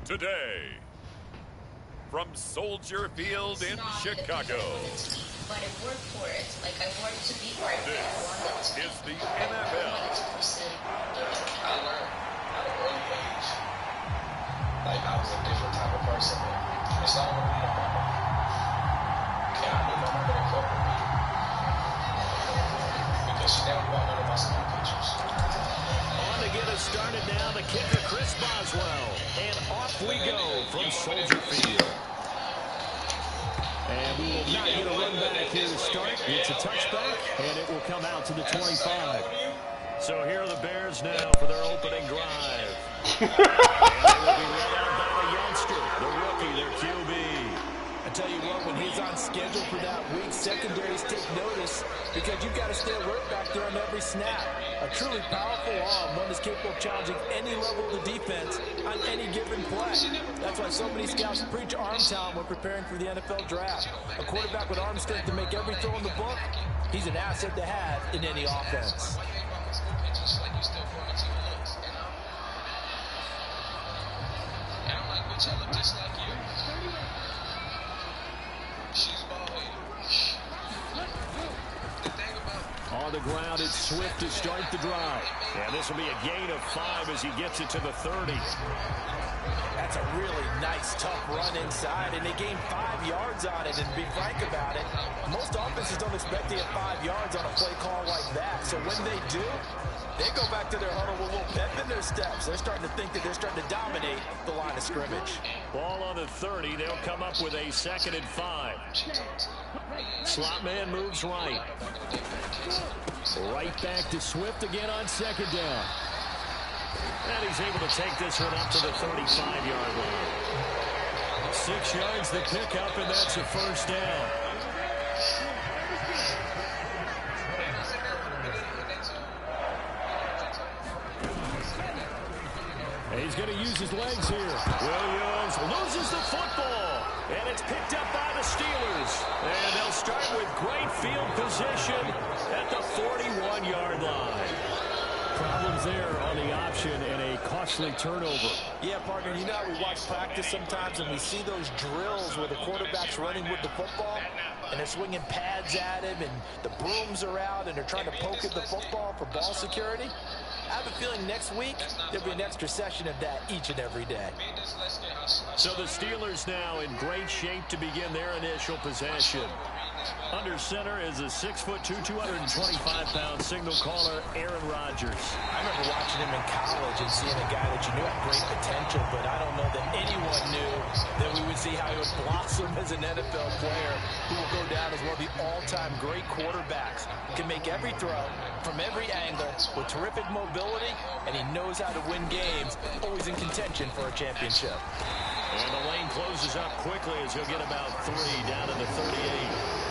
today. From Soldier Field in Chicago. But I worked for it. Like, I worked to be right there. This is the NFL. I learned at an early age. Like, I was a different type of person. It's not going to be a mama. Okay, I need my mama to cook with me. Because she never bought none of my school pictures. On to get us started now, the kicker, Chris Boswell. And off we go from Soldier Field. And we will not get a run back here to start. It's a touchback, and it will come out to the 25. So here are the Bears now for their opening drive. And they will be led out by the youngster, the rookie, their QB. I tell you what, when he's on schedule for that week, secondaries take notice because you've got to stay alert back there on every snap. A truly powerful arm, one that's capable of challenging any level of the defense on any given play. That's why so many scouts preach arm talent when preparing for the NFL draft. A quarterback with arm strength to make every throw in the book, he's an asset to have in any offense. On the ground, it's Swift to start the drive. And this will be a gain of 5 as he gets it to the 30. That's a really nice, tough run inside, and they gained 5 yards on it. And to be frank about it, most offenses don't expect to get 5 yards on a play call like that. So when they do, they go back to their huddle with a little pep in their steps. They're starting to think that they're starting to dominate the line of scrimmage. Ball on the 30. They'll come up with a 2nd and 5. Slot man moves right. Right back to Swift again on 2nd down. And he's able to take this one up to the 35-yard line. 6 yards the pickup, and that's a 1st down. And he's going to use his legs here. Williams loses the football. And it's picked up by the Steelers. And they'll start with great field position at the 41-yard line. Problems there on the option and a costly turnover. Yeah, partner, you know how we watch practice sometimes and we see those drills where the quarterback's running with the football and they're swinging pads at him and the brooms are out and they're trying to poke at the football for ball security. I have a feeling next week there'll be an extra session of that each and every day. So the Steelers now in great shape to begin their initial possession. Under center is a 6'2", 225-pound signal caller, Aaron Rodgers. I remember watching him in college and seeing a guy that you knew had great potential, but I don't know that anyone knew that we would see how he would blossom as an NFL player who will go down as one of the all-time great quarterbacks. Can make every throw from every angle with terrific mobility, and he knows how to win games, always in contention for a championship. And the lane closes up quickly as he'll get about 3 down to the 38.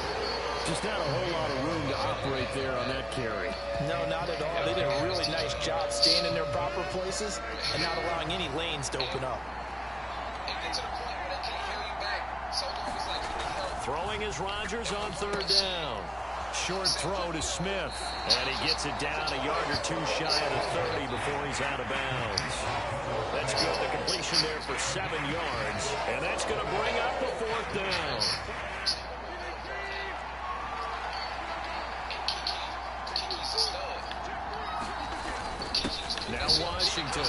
Just not a whole lot of room to operate there on that carry. No, not at all. They did a really nice job staying in their proper places and not allowing any lanes to open up. Throwing is Rodgers on 3rd down. Short throw to Smith. And he gets it down a yard or 2 shy of the 30 before he's out of bounds. That's good. The completion there for 7 yards. And that's going to bring up the 4th down. Now Washington.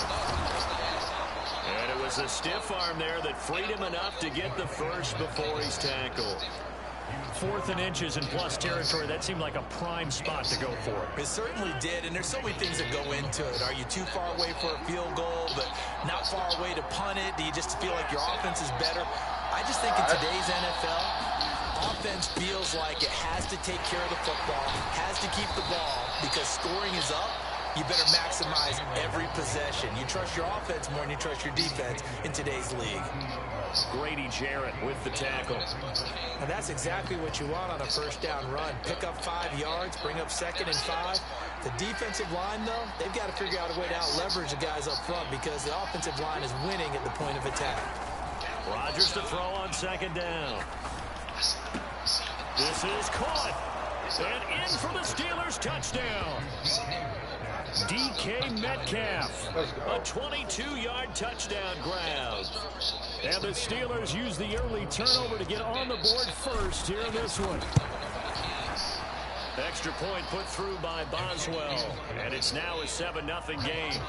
And it was a stiff arm there that freed him enough to get the first before he's tackled. 4th and inches in plus territory, that seemed like a prime spot to go for. It certainly did, and there's so many things that go into it. Are you too far away for a field goal, but not far away to punt it? Do you just feel like your offense is better? I just think in today's NFL, offense feels like it has to take care of the football, has to keep the ball, because scoring is up. You better maximize every possession. You trust your offense more than you trust your defense in today's league. Grady Jarrett with the tackle. And that's exactly what you want on a 1st down run. Pick up 5 yards, bring up 2nd and 5. The defensive line, though, they've got to figure out a way to out-leverage the guys up front because the offensive line is winning at the point of attack. Rodgers to throw on 2nd down. This is caught. And in for the Steelers touchdown. DK Metcalf. A 22-yard touchdown grab. And the Steelers use the early turnover to get on the board first here in this one. Extra point put through by Boswell. And it's now a 7-0 game.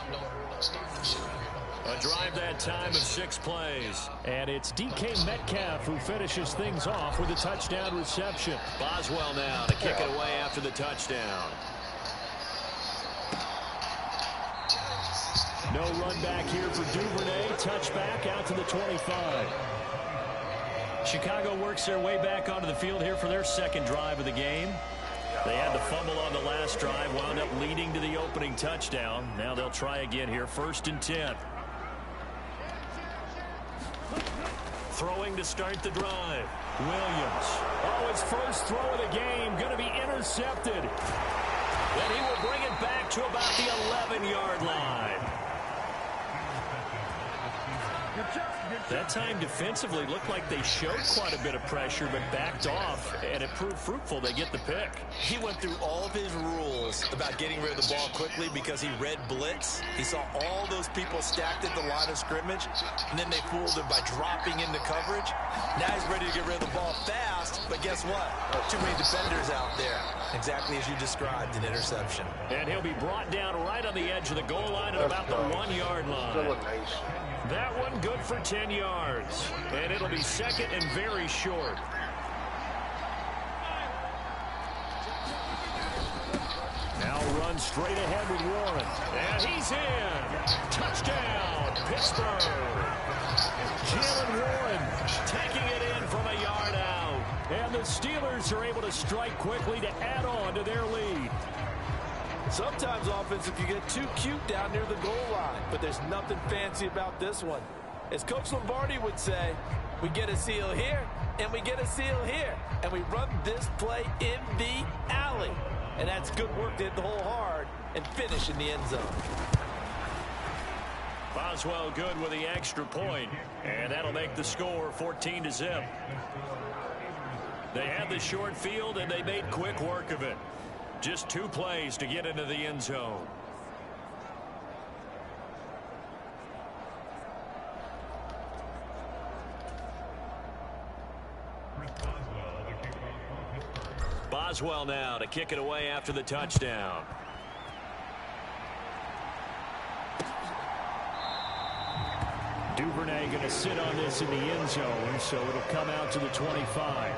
A drive that time of 6 plays. And it's DK Metcalf who finishes things off with a touchdown reception. Boswell now to kick it away after the touchdown. No run back here for Duvernay. Touchback out to the 25. Chicago works their way back onto the field here for their second drive of the game. They had the fumble on the last drive, wound up leading to the opening touchdown. Now they'll try again here, 1st and 10. Throwing to start the drive. Williams. Oh, his first throw of the game. Going to be intercepted. And he will bring it back to about the 11-yard line. That time defensively looked like they showed quite a bit of pressure but backed off, and it proved fruitful. They get the pick. He went through all of his rules about getting rid of the ball quickly because he read blitz. He saw all those people stacked at the line of scrimmage, and then they fooled him by dropping into coverage. Now he's ready to get rid of the ball fast, but guess what? Too many defenders out there. Exactly as you described, an interception. And he'll be brought down right on the edge of the goal line at about the 1-yard line. That one good for 10 yards. And it'll be 2nd and very short. Now run straight ahead with Warren. And he's in. Touchdown, Pittsburgh. Jalen Warren taking it in from a yard out. And the Steelers are able to strike quickly to add on to their lead. Sometimes offense, if you get too cute down near the goal line, but there's nothing fancy about this one. As Coach Lombardi would say, we get a seal here, and we get a seal here, and we run this play in the alley. And that's good work to hit the hole hard and finish in the end zone. Boswell good with the extra point, and that'll make the score 14-0. They had the short field, and they made quick work of it. Just 2 plays to get into the end zone. Boswell now to kick it away after the touchdown. Duvernay going to sit on this in the end zone, so it'll come out to the 25.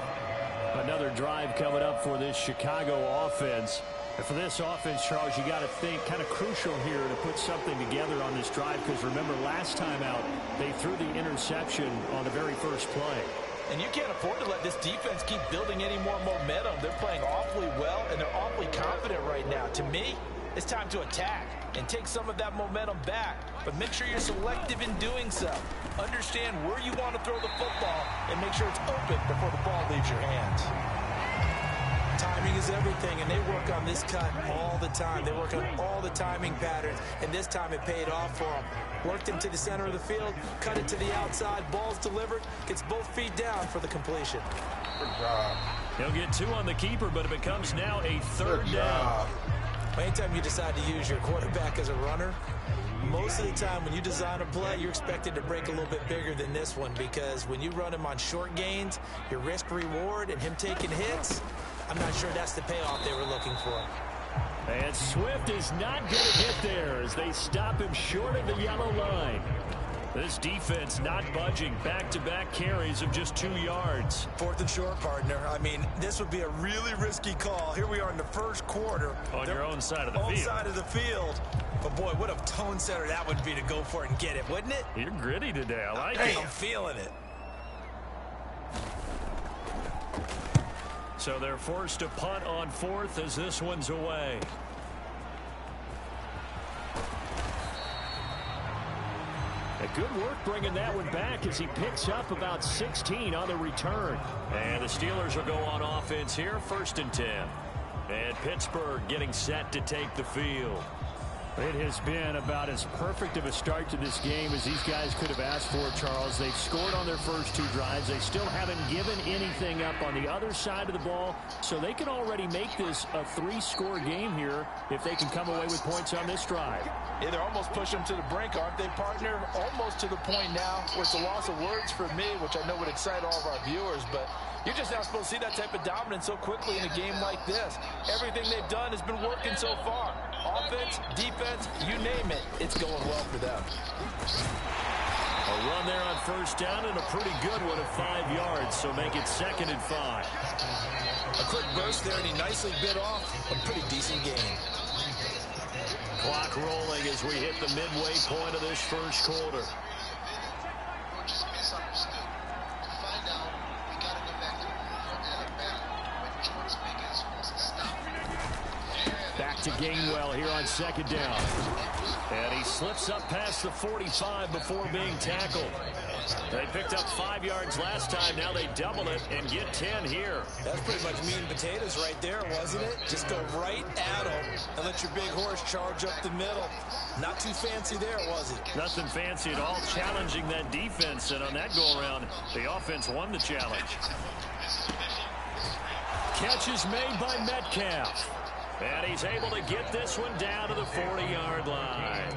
Another drive coming up for this Chicago offense. And for this offense, Charles, you got to think kind of crucial here to put something together on this drive, because remember last time out they threw the interception on the very first play. And you can't afford to let this defense keep building any more momentum. They're playing awfully well, and they're awfully confident right now. To me, it's time to attack and take some of that momentum back. But make sure you're selective in doing so. Understand where you want to throw the football and make sure it's open before the ball leaves your hands. Timing is everything, and they work on this cut all the time. They work on all the timing patterns, and this time it paid off for them. Worked him to the center of the field, cut it to the outside, ball's delivered, gets both feet down for the completion. Good job. He'll get 2 on the keeper, but it becomes now a 3rd down. Anytime you decide to use your quarterback as a runner, most of the time when you design a play, you're expected to break a little bit bigger than this one, because when you run him on short gains, your risk-reward and him taking hits, I'm not sure that's the payoff they were looking for. And Swift is not going to get there as they stop him short of the yellow line. This defense not budging. Back-to-back carries of just 2 yards. 4th and short, partner. I mean, this would be a really risky call. Here we are in the first quarter. On your own side of the field. Own side of the field. But, boy, what a tone setter that would be to go for it and get it, wouldn't it? You're gritty today. I like it. I'm feeling it. So they're forced to punt on 4th as this one's away. Good work bringing that one back as he picks up about 16 on the return. And the Steelers will go on offense here, 1st and 10. And Pittsburgh getting set to take the field. It has been about as perfect of a start to this game as these guys could have asked for, Charles. They've scored on their first 2 drives. They still haven't given anything up on the other side of the ball, so they can already make this a 3-score game here if they can come away with points on this drive. Yeah, they're almost pushing them to the brink, aren't they, partner? Almost to the point now where it's a loss of words for me, which I know would excite all of our viewers, but you're just not supposed to see that type of dominance so quickly in a game like this. Everything they've done has been working so far. Offense, defense, you name it, it's going well for them. A run there on first down and a pretty good one of 5 yards, so make it 2nd and 5. A quick burst there, and he nicely bit off a pretty decent game. Clock rolling as we hit the midway point of this first quarter. Back to Gainwell here on 2nd down. And he slips up past the 45 before being tackled. They picked up 5 yards last time. Now they double it and get 10 here. That's pretty much meat and potatoes right there, wasn't it? Just go right at him and let your big horse charge up the middle. Not too fancy there, was it? Nothing fancy at all, challenging that defense. And on that go-around, the offense won the challenge. Catch is made by Metcalf. And he's able to get this one down to the 40-yard line.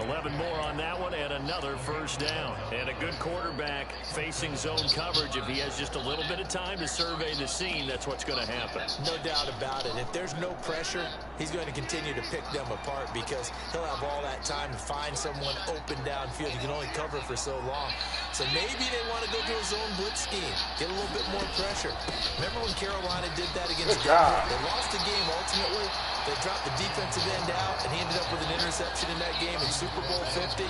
11 more on that one and another first down. And a good quarterback facing zone coverage. If he has just a little bit of time to survey the scene, that's what's going to happen. No doubt about it. If there's no pressure, he's going to continue to pick them apart because he'll have all that time to find someone open downfield. You can only cover for so long. So maybe they want to go to a zone blitz scheme, get a little bit more pressure. Remember when Carolina did that against Denver? They lost the game ultimately. They dropped the defensive end out, and he ended up with an interception in that game in Super Bowl 50.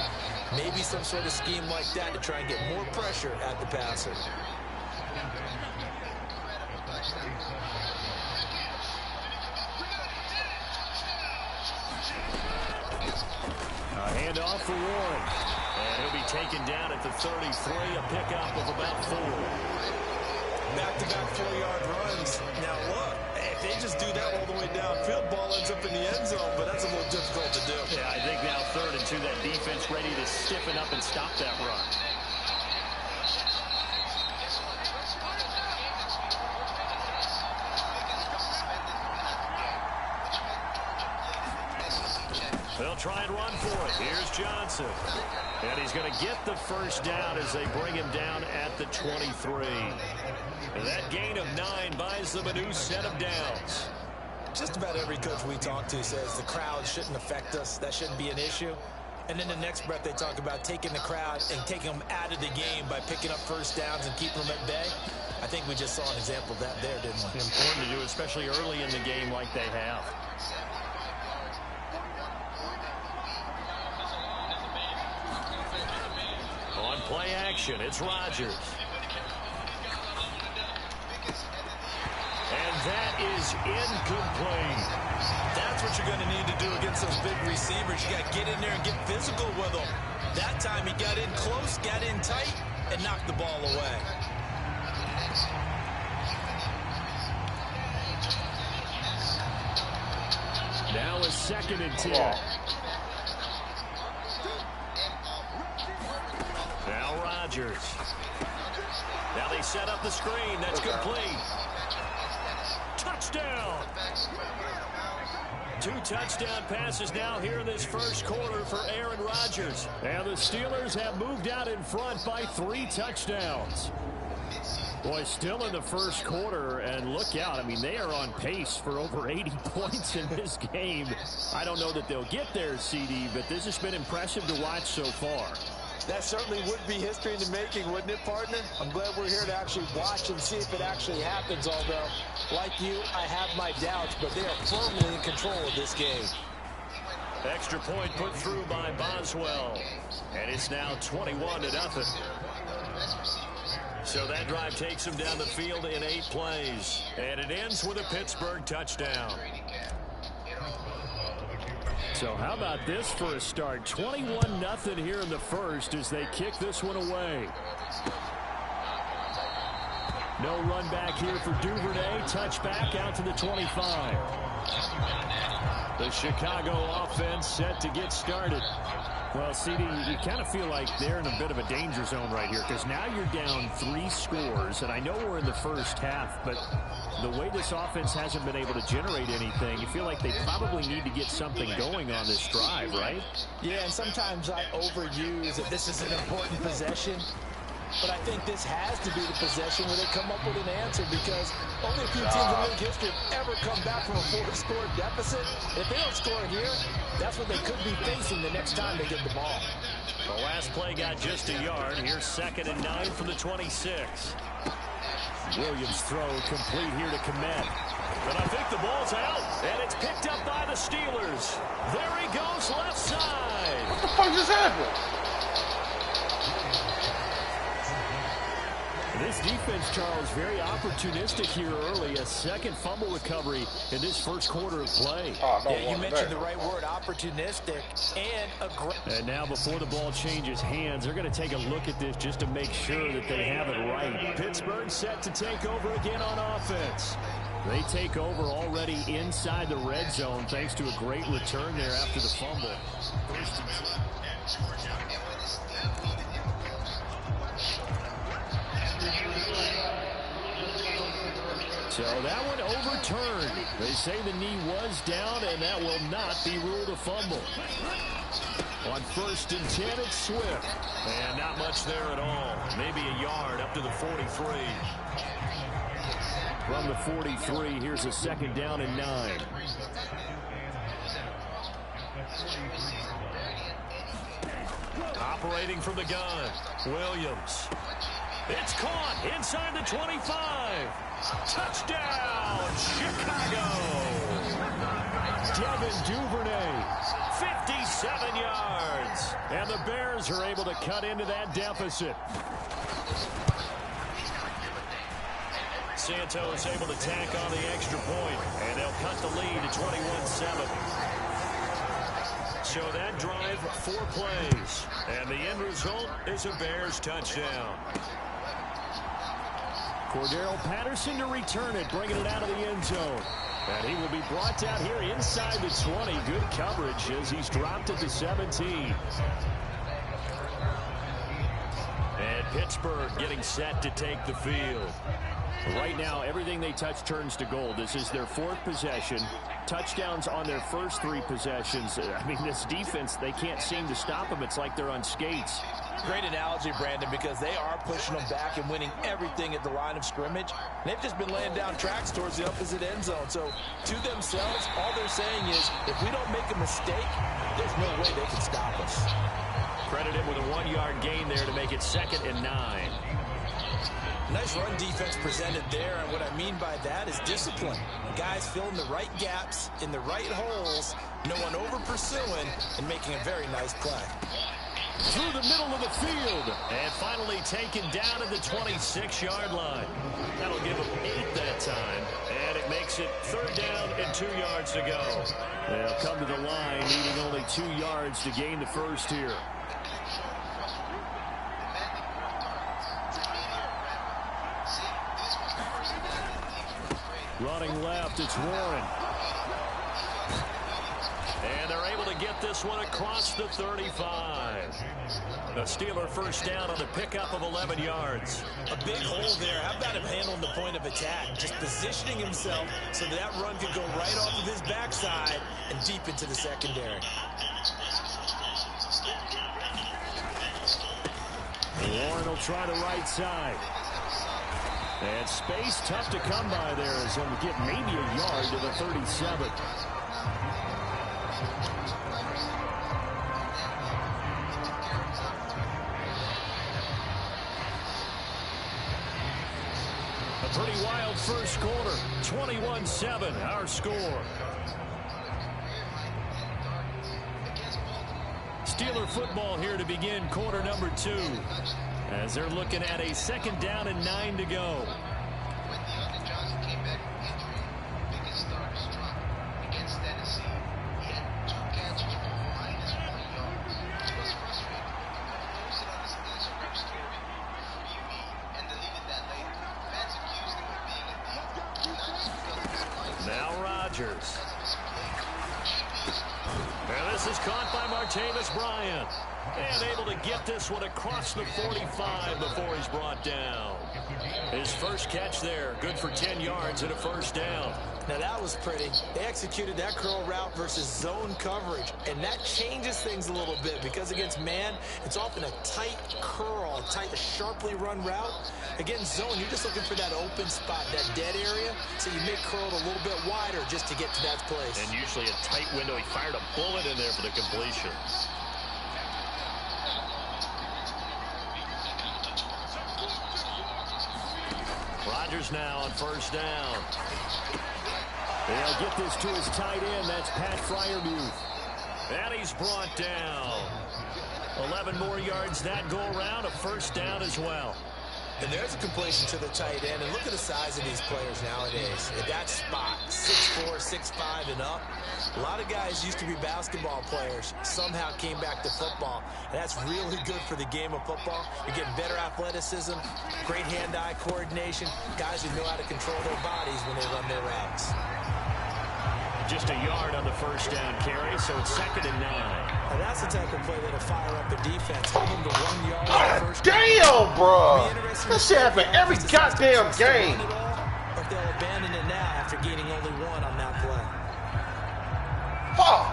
Maybe some sort of scheme like that to try and get more pressure at the passer. A handoff for Warren. And he'll be taken down at the 33, a pickup of about 4. Back-to-back 4-yard runs. Now look, if they just do that all the way downfield, ball ends up in the end zone, but that's a little difficult to do. Yeah, I think now 3rd and 2, that defense ready to stiffen up and stop that run. They'll try and run for it. Here's Johnson. And he's going to get the first down as they bring him down at the 23. That gain of 9 buys them a new set of downs. Just about every coach we talk to says the crowd shouldn't affect us. That shouldn't be an issue. And then the next breath they talk about taking the crowd and taking them out of the game by picking up first downs and keeping them at bay. I think we just saw an example of that there, didn't we? Important to do, especially early in the game like they have. On play action, it's Rodgers. And that is incomplete. That's what you're going to need to do against those big receivers. You got to get in there and get physical with them. That time he got in close, got in tight, and knocked the ball away. Now a 2nd and 10. Now Rodgers. Now they set up the screen. That's complete. Touchdown. 2 touchdown passes now here in this first quarter for Aaron Rodgers. And the Steelers have moved out in front by 3 touchdowns. Boy, still in the first quarter, and look out. I mean, they are on pace for over 80 points in this game. I don't know that they'll get there, CD, but this has been impressive to watch so far. That certainly would be history in the making, wouldn't it, partner? I'm glad we're here to actually watch and see if it actually happens, although, like you, I have my doubts, but they are firmly in control of this game. Extra point put through by Boswell, and it's now 21-0. So that drive takes them down the field in 8 plays, and it ends with a Pittsburgh touchdown. So how about this for a start? 21-0 here in the first as they kick this one away. No run back here for Duvernay. Touchback out to the 25. The Chicago offense set to get started. Well, CD, you kind of feel like they're in a bit of a danger zone right here because now you're down 3 scores, and I know we're in the first half, but the way this offense hasn't been able to generate anything, you feel like they probably need to get something going on this drive, right? Yeah, and sometimes I overuse that this is an important possession. But I think this has to be the possession where they come up with an answer because only a few teams in league history have ever come back from a 4-score deficit. If they don't score here, that's what they could be facing the next time they get the ball. The last play got just a yard. Here's 2nd and 9 from the 26. Williams throw complete here to Komet. But I think the ball's out, and it's picked up by the Steelers. There he goes left side. What the fuck just happened? This defense, Charles, very opportunistic here early. A second fumble recovery in this first quarter of play. Yeah, you mentioned the right word, opportunistic and aggressive. And now before the ball changes hands, they're going to take a look at this just to make sure that they have it right. Pittsburgh set to take over again on offense. They take over already inside the red zone thanks to a great return there after the fumble. So that one overturned. They say the knee was down, and that will not be ruled a fumble. On 1st and 10, it's Swift. And not much there at all. Maybe a yard up to the 43. From the 43, here's a 2nd down and 9. Operating from the gun, Williams. It's caught inside the 25. Touchdown, Chicago. Devin Duvernay. 57 yards. And the Bears are able to cut into that deficit. Santos able to tack on the extra point, and they'll cut the lead to 21-7. So that drive, 4 plays, and the end result is a Bears touchdown. Cordero Patterson to return it, bringing it out of the end zone. And he will be brought down here inside the 20. Good coverage as he's dropped it to 17. And Pittsburgh getting set to take the field. Right now, everything they touch turns to gold. This is their 4th possession. Touchdowns on their first 3 possessions. I mean, this defense, they can't seem to stop them. It's like they're on skates. Great analogy, Brandon, because they are pushing them back and winning everything at the line of scrimmage. They've just been laying down tracks towards the opposite end zone. So, to themselves, all they're saying is, if we don't make a mistake, there's no way they can stop us. Credit him with a 1-yard gain there to make it 2nd and 9. Nice run defense presented there, and what I mean by that is discipline. Guys filling the right gaps in the right holes, no one over-pursuing, and making a very nice play. Through the middle of the field, and finally taken down at the 26-yard line. That'll give him 8 that time, and it makes it 3rd down and 2 yards to go. They'll come to the line, needing only 2 yards to gain the first here. Running left, it's Warren. And they're able to get this one across the 35. The Steeler first down on the pickup of 11 yards. A big hole there. How about him handling the point of attack? Just positioning himself so that run could go right off of his backside and deep into the secondary. Warren will try the right side. And space tough to come by there as he'll get maybe a yard to the 37. A pretty wild first quarter. 21-7, our score. Steeler football here to begin quarter number 2. As they're looking at a 2nd down and 9 to go. Now Rodgers. This is caught by Martavis Bryant. And able to get this one across the 45 before he's brought down. His first catch there, good for 10 yards and a first down. Now that was pretty. They executed that curl route versus zone coverage, and that changes things a little bit because against man, it's often a tight curl, tight, sharply run route. Against zone, you're just looking for that open spot, that dead area, so you make curl a little bit wider just to get to that place. And usually a tight window. He fired a bullet in there for the completion. Rodgers now on first down. They'll get this to his tight end. That's Pat Freiermuth. And he's brought down. 11 more yards that go around. A first down as well. And there's a completion to the tight end. And look at the size of these players nowadays. At that spot, 6'4", 6'5", and up. A lot of guys used to be basketball players. Somehow came back to football. And that's really good for the game of football. You're getting better athleticism, great hand-eye coordination, guys who know how to control their bodies when they run their routes. Just a yard on the first down carry, so it's 2nd and 9. Now that's the type of play that'll fire up a defense. Hold them to 1 yard. God damn, bro. That shit happen every goddamn game. Or if they'll abandon it now after gaining only 1 on that play. Fuck.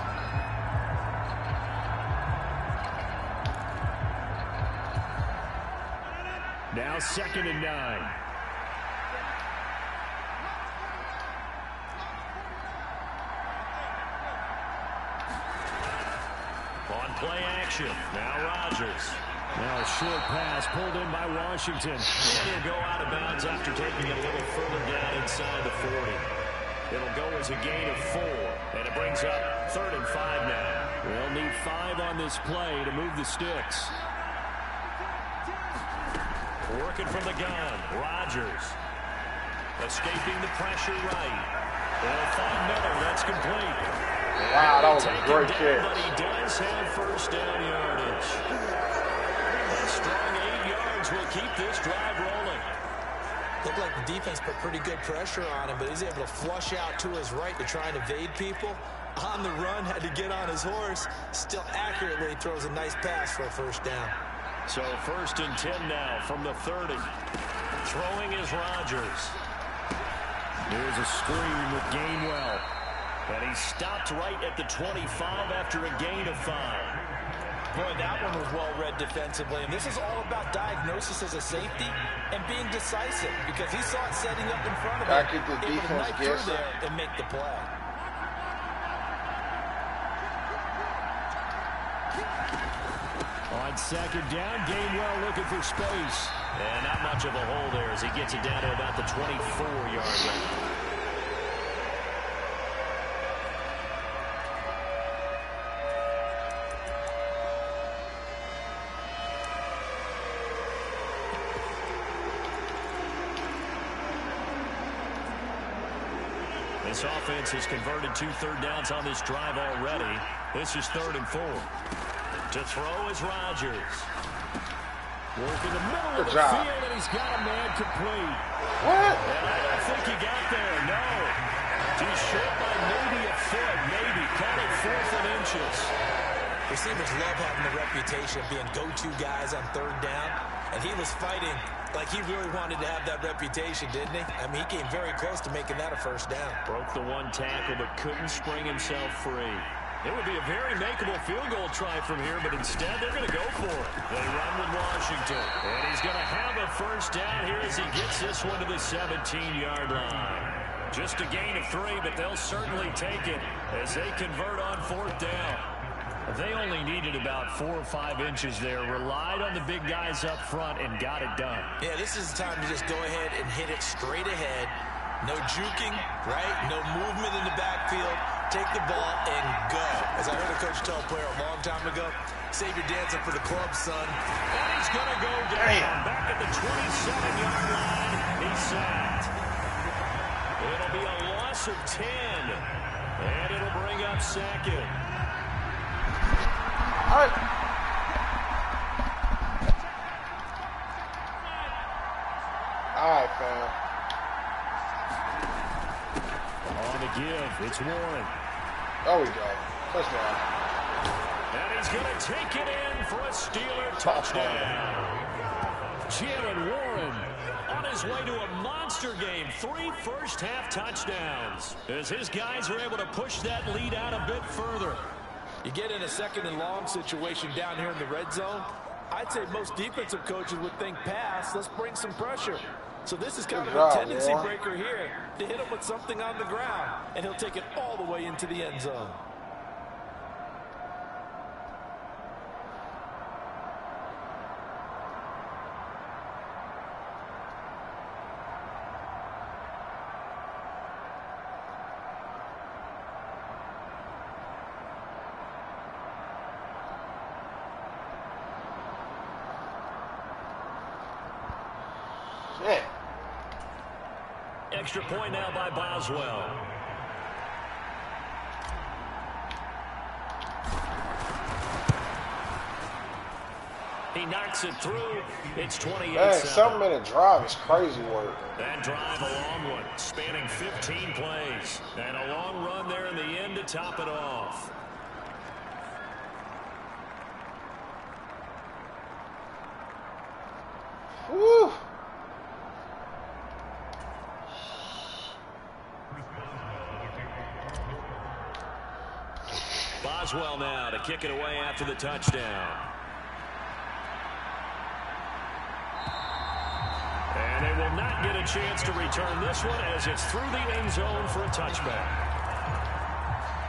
Now 2nd and 9. On play action. Now Rodgers. Now a short pass pulled in by Washington. And he'll go out of bounds after taking it a little further down inside the 40. It'll go as a gain of 4. And it brings up 3rd and 5 now. They'll need 5 on this play to move the sticks. Working from the gun. Rodgers. Escaping the pressure right. They'll find Miller. That's complete. Wow, that was a great catch. But he does have first down yardage. A strong 8 yards will keep this drive rolling. Looked like the defense put pretty good pressure on him, but he's able to flush out to his right to try and evade people. On the run, had to get on his horse. Still accurately throws a nice pass for a first down. So 1st and 10 now from the 30. Throwing is Rodgers. There's a screen with Gainwell. And he stopped right at the 25 after a gain of 5. Boy, that one was well read defensively. And this is all about diagnosis as a safety and being decisive because he saw it setting up in front of him. Back at the able to defense knife through there and make the play. On 2nd down, Gainwell looking for space. And not much of a hole there as he gets it down to about the 24-yard line. This offense has converted 2 third downs on this drive already. This is 3rd and 4. To throw is Rodgers. Work in the middle of the field, and he's got a man complete. What? And I don't think he got there, no. Too short by maybe a foot, maybe. Call it 4th and inches. Receivers love having the reputation of being go-to guys on 3rd down, and he was fighting like he really wanted to have that reputation, didn't he? I mean, he came very close to making that a first down. Broke the 1 tackle, but couldn't spring himself free. It would be a very makeable field goal try from here, but instead they're going to go for it. They run with Washington, and he's going to have a first down here as he gets this one to the 17-yard line. Just a gain of 3, but they'll certainly take it as they convert on 4th down. They only needed about 4 or 5 inches there, relied on the big guys up front, and got it done. Yeah, this is the time to just go ahead and hit it straight ahead. No juking, right? No movement in the backfield. Take the ball and go. As I heard a coach tell a player a long time ago, save your dancing for the club, son. And he's going to go down. Back at the 27-yard line. He's sacked. It'll be a loss of 10. And it'll bring up 2nd. All right, fam. On the give, it's Warren. There we go. Touchdown. he's going to take it in for a Steeler touchdown. Jalen Warren on his way to a monster game. 3 first-half touchdowns as his guys are able to push that lead out a bit further. You get in a second and long situation down here in the red zone. I'd say most defensive coaches would think pass. Let's bring some pressure. So this is kind of a tendency breaker here to hit him with something on the ground, and he'll take it all the way into the end zone. Extra point now by Boswell. He knocks it through. It's 28-7. Man, 7-minute drive is crazy work. That drive, a long one, spanning 15 plays. And a long run there in the end to top it off. Woo! Boswell now to kick it away after the touchdown. And they will not get a chance to return this one as it's through the end zone for a touchback.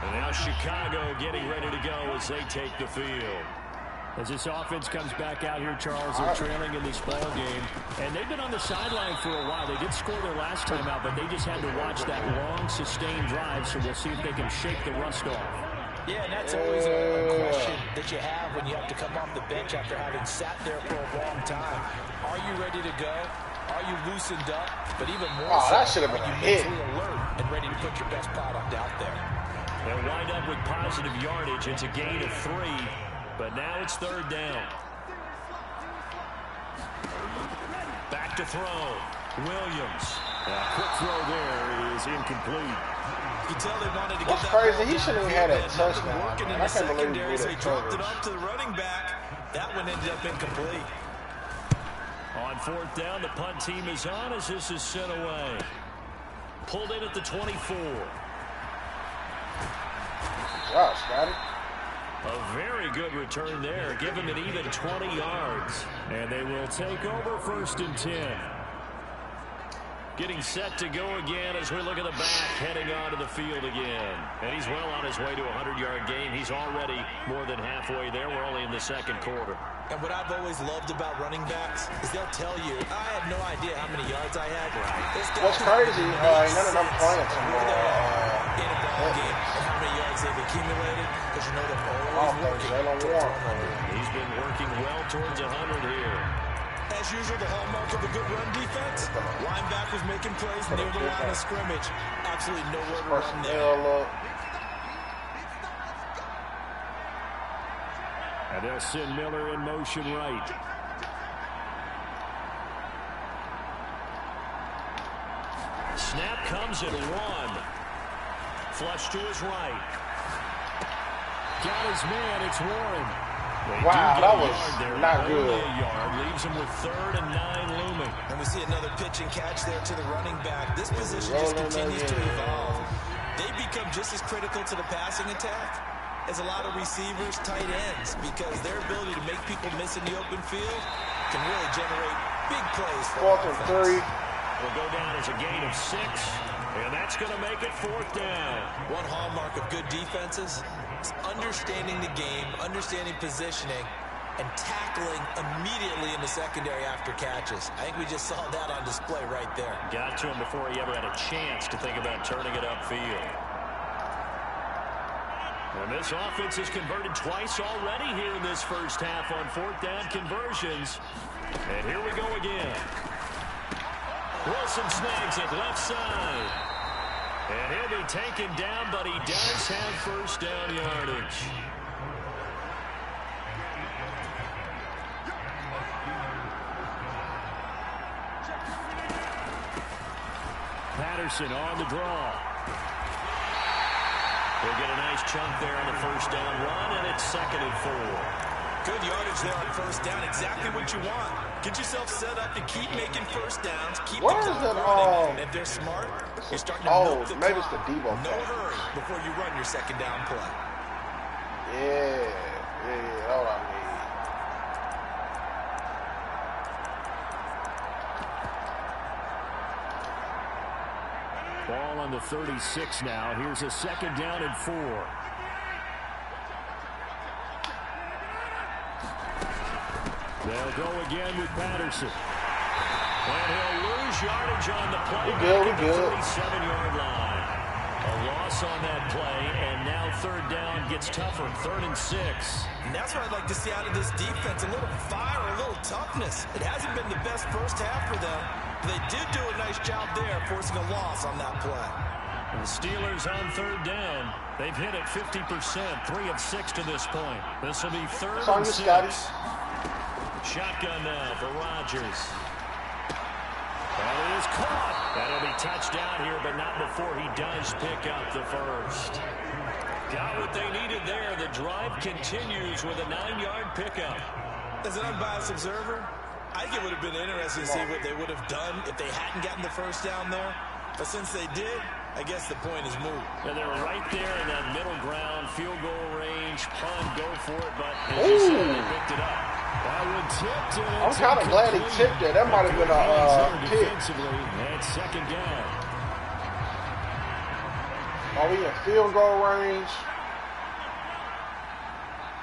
And now Chicago getting ready to go as they take the field. As this offense comes back out here, Charles, they're trailing in this ball game. And they've been on the sideline for a while. They did score their last time out, but they just had to watch that long, sustained drive. So we'll see if they can shake the rust off. Yeah, and that's always a question that you have when you have to come off the bench after having sat there for a long time. Are you ready to go? Are you loosened up? But even more that should have been a hit. Mentally alert and ready to put your best product out there. They'll wind up with positive yardage. It's a gain of 3, but now it's 3rd down. Back to throw. Williams. Quick throw there is incomplete. You can tell they wanted to What's get crazy? that He shouldn't have had that touchdown. working in Man, the I can't believe secondary. he They did dropped it that. off to the running back. That one ended up incomplete. On 4th down, the punt team is on as this is sent away. Pulled in at the 24. Wow, Scotty. A very good return there. Give him an even 20 yards. And they will take over 1st and 10. Getting set to go again as we look at the back, heading onto the field again. And he's well on his way to a 100-yard game. He's already more than halfway there. We're only in the 2nd quarter. And what I've always loved about running backs is they'll tell you, I have no idea how many yards I had. What's crazy, ain't none of them playing tomorrow. In a ball game and how many yards they've accumulated, because you know they're always working Jalen towards Warren. 100. He's been working well towards 100 here. As usual, the hallmark of a good run defense, linebackers making plays near the line of scrimmage. Absolutely nowhere to run there. And they'll send Miller in motion right. Snap comes at 1. Flush to his right. Got his man. It's Warren. Wow, that was not good. Only a yard leaves him with 3rd and 9 looming. And we see another pitch and catch there to the running back. This position just continues to evolve. They become just as critical to the passing attack as a lot of receivers, tight ends, because their ability to make people miss in the open field can really generate big plays for 4th and 3. Will go down as a gain of 6, and that's going to make it 4th down. One hallmark of good defenses is understanding the game, understanding positioning, and tackling immediately in the secondary after catches. I think we just saw that on display right there. Got to him before he ever had a chance to think about turning it upfield. And this offense has converted twice already here in this first half on 4th down conversions. And here we go again. Wilson snags it left side. And he'll be taken down, but he does have 1st down yardage. Patterson on the draw. They'll get a nice chunk there on the first down run, and it's 2nd and 4. Good yardage there on first down. Exactly what you want. Get yourself set up to keep making first downs. Keep the clock running. And if they're smart, you're starting to milk the maybe clock. It's the Debo No hurry before you run your second down play. Yeah, that's what I mean. Ball on the 36 now. Here's a 2nd down and 4. They'll go again with Patterson. And he'll lose yardage on the play. We good. 37-yard line. A loss on that play, and now 3rd down gets tougher. 3rd and 6. And that's what I'd like to see out of this defense. A little fire, a little toughness. It hasn't been the best first half for them. They did do a nice job there, forcing a loss on that play. And the Steelers on 3rd down. They've hit it 50%, 3 of 6 to this point. This will be 3rd and 6. Shotgun now for Rodgers. That is caught. That'll be touchdown here, but not before he does pick up the first. Got what they needed there. The drive continues with a 9-yard pickup. As an unbiased observer, I think it would have been interesting to see what they would have done if they hadn't gotten the first down there. But since they did, I guess the point is moot. And they're right there in that middle ground, field goal range, punt, go for it, but as you said, they picked it up. That one tipped it. I'm kind of glad he tipped it. That might have been a pick. And 2nd down. Are we in field goal range?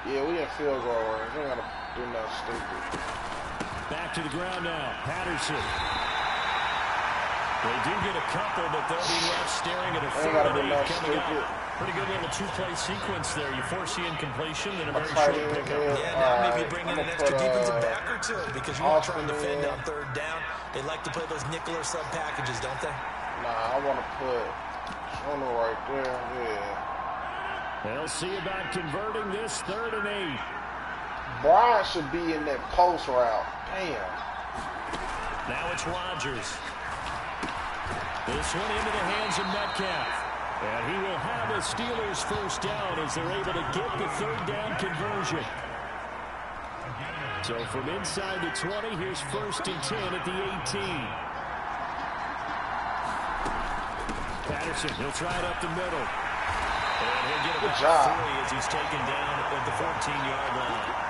Yeah, we in field goal range. We ain't got to do nothing stupid. Back to the ground now. Patterson. They do get a couple, but they'll be left staring at a 3rd and 8 coming up. Pretty good little 2-play sequence there. You force the incompletion, then a very short pickup. Yeah, now maybe bring in an extra defensive back or two because you want to try and defend on 3rd down. They like to play those nickel or sub packages, don't they? Nah, I want to put Jonnu right there. Yeah. They'll see about converting this 3rd and 8. Brian should be in that post route. Damn. Now it's Rodgers. This one into the hands of Metcalf. And he will have a Steelers first down as they're able to get the 3rd down conversion. So from inside the 20, here's 1st and 10 at the 18. Patterson, he'll try it up the middle. And he'll get about 3 as he's taken down at the 14-yard line.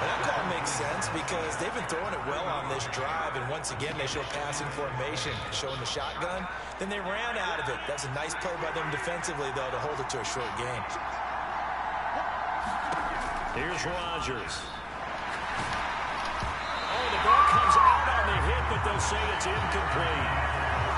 That call makes sense because they've been throwing it well on this drive, and once again they show passing formation, showing the shotgun. Then they ran out of it. That's a nice play by them defensively, though, to hold it to a short game. Here's Rodgers. Oh, the ball comes out on the hit, but they'll say it's incomplete.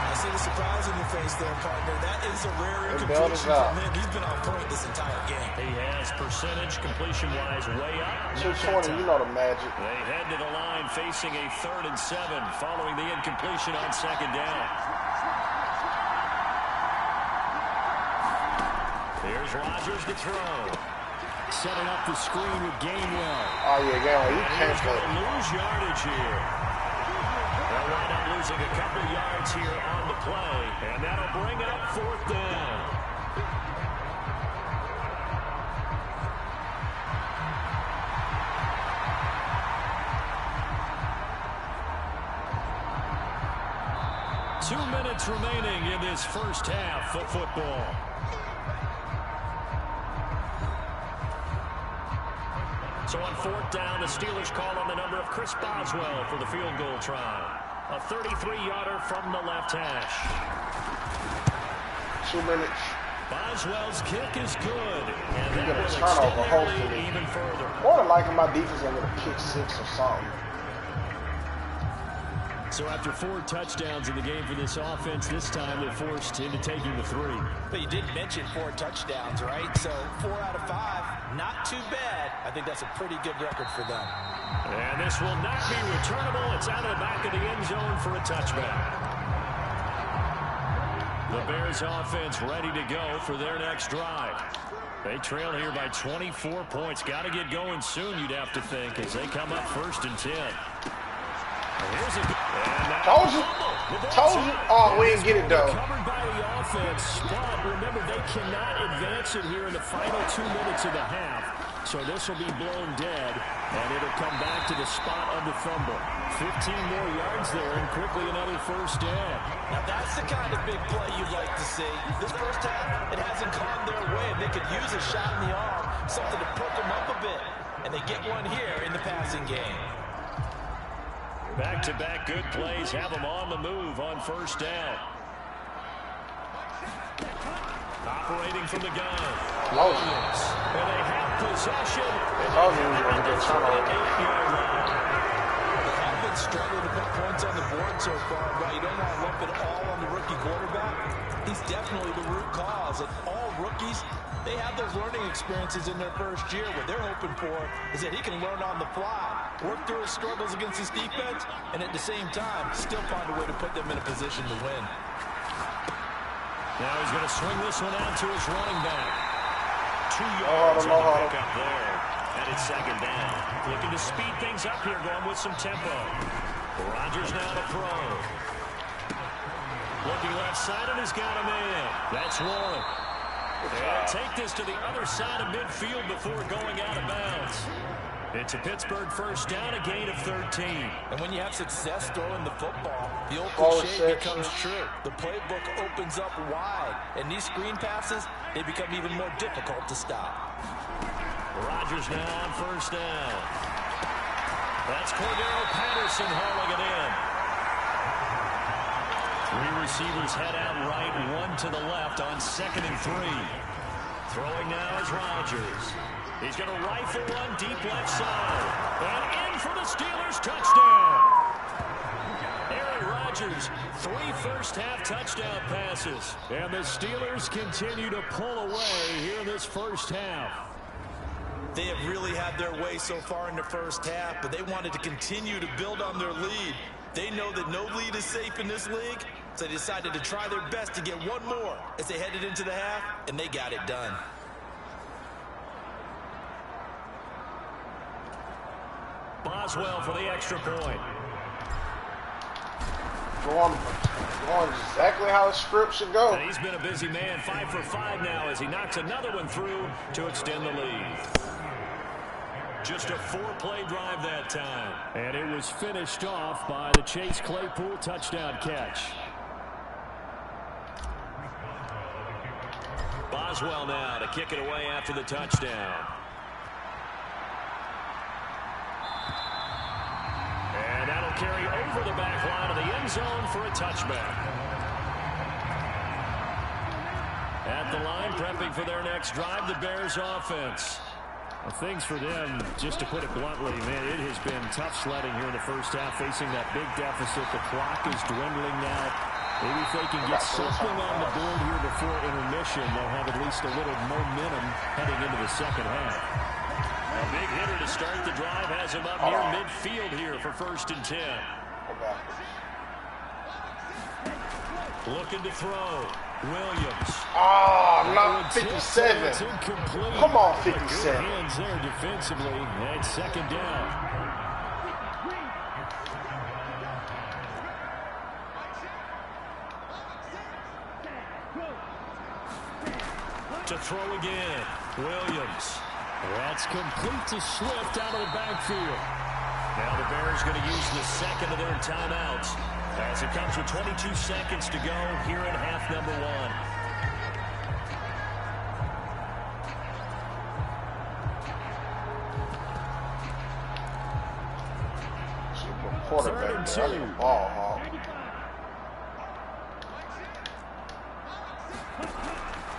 I see the surprise in your face there, partner. That is a rare incompletion from him. He's been on point this entire game. He has percentage completion-wise way up. 220, you know the magic. They head to the line facing a 3rd and 7 following the incompletion on 2nd down. Here's Rodgers to throw. Setting up the screen with Gainwell. Oh, yeah, Gainwell. You can't play. Lose yardage here. They'll wind up losing a couple yards here on the play, and that'll bring up 4th down. Two minutes remaining in this first half of football. So on 4th down, the Steelers call on the number of Chris Boswell for the field goal try. A 33-yarder from the left hash. 2 minutes. Boswell's kick is good. And you that will extend their lead even further. More than likely my defense is going to kick 6 or something. So after 4 touchdowns in the game for this offense, this time they're forced into taking the 3. But you did mention 4 touchdowns, right? So 4 out of 5, not too bad. I think that's a pretty good record for them. And this will not be returnable. It's out of the back of the end zone for a touchback. The Bears offense ready to go for their next drive. They trail here by 24 points. Got to get going soon, you'd have to think, as they come up 1st and 10. Here's a good. Told you. Told you. Oh, we didn't get it, though. Covered by the offense, but remember, they cannot advance it here in the final 2 minutes of the half. So this will be blown dead, and it'll come back to the spot of the fumble. 15 more yards there, and quickly another first down. Now that's the kind of big play you'd like to see. This first half, it hasn't gone their way, and they could use a shot in the arm, something to perk them up a bit. And they get one here in the passing game. Back-to-back good plays have them on the move on first down. Operating from the gun. Williams. And they have possession. Oh, you were going to get turnover. They have been struggling to put points on the board so far, but you don't want to lump it all on the rookie quarterback. He's definitely the root cause. And all rookies, they have those learning experiences in their first year. What they're hoping for is that he can learn on the fly, work through his struggles against his defense, and at the same time, still find a way to put them in a position to win. Now he's going to swing this one out to his running back. 2 yards on the pickup there. And it's second down. Looking to speed things up here, going with some tempo. Rodgers now to throw. Looking left side, and he's got a man. That's Warren. And take this to the other side of midfield before going out of bounds. It's a Pittsburgh first down, a gain of 13. And when you have success throwing the football, the old cliche becomes true. The playbook opens up wide, and these screen passes, they become even more difficult to stop. Rodgers now on first down. That's Cordero Patterson hauling it in. 3 receivers head out right, 1 to the left on 2nd and 3. Throwing now is Rodgers. He's going to rifle one deep left side. And in for the Steelers touchdown. Aaron Rodgers, 3 first-half touchdown passes. And the Steelers continue to pull away here in this first half. They have really had their way so far in the first half, but they wanted to continue to build on their lead. They know that no lead is safe in this league, so they decided to try their best to get one more as they headed into the half, and they got it done. Boswell for the extra point. Going exactly how the script should go. And he's been a busy man, 5 for 5 now as he knocks another one through to extend the lead. Just a 4-play drive that time. And it was finished off by the Chase Claypool touchdown catch. Boswell now to kick it away after the touchdown. And that'll carry over the back line of the end zone for a touchback. At the line, prepping for their next drive, the Bears offense. Well, things for them, just to put it bluntly, man, it has been tough sledding here in the first half, facing that big deficit. The clock is dwindling now. Maybe if they can get something on the board here before intermission, they'll have at least a little momentum heading into the second half. A big hitter to start the drive has him up near midfield here for 1st and 10. Looking to throw. Williams. Oh, not 57. Come on, 57. Good hands there defensively. And 2nd down. To throw again. Williams. That's complete to Swift out of the backfield. Now the Bears going to use the second of their timeouts as it comes with 22 seconds to go here in half number 1. Quarterback, ball hog.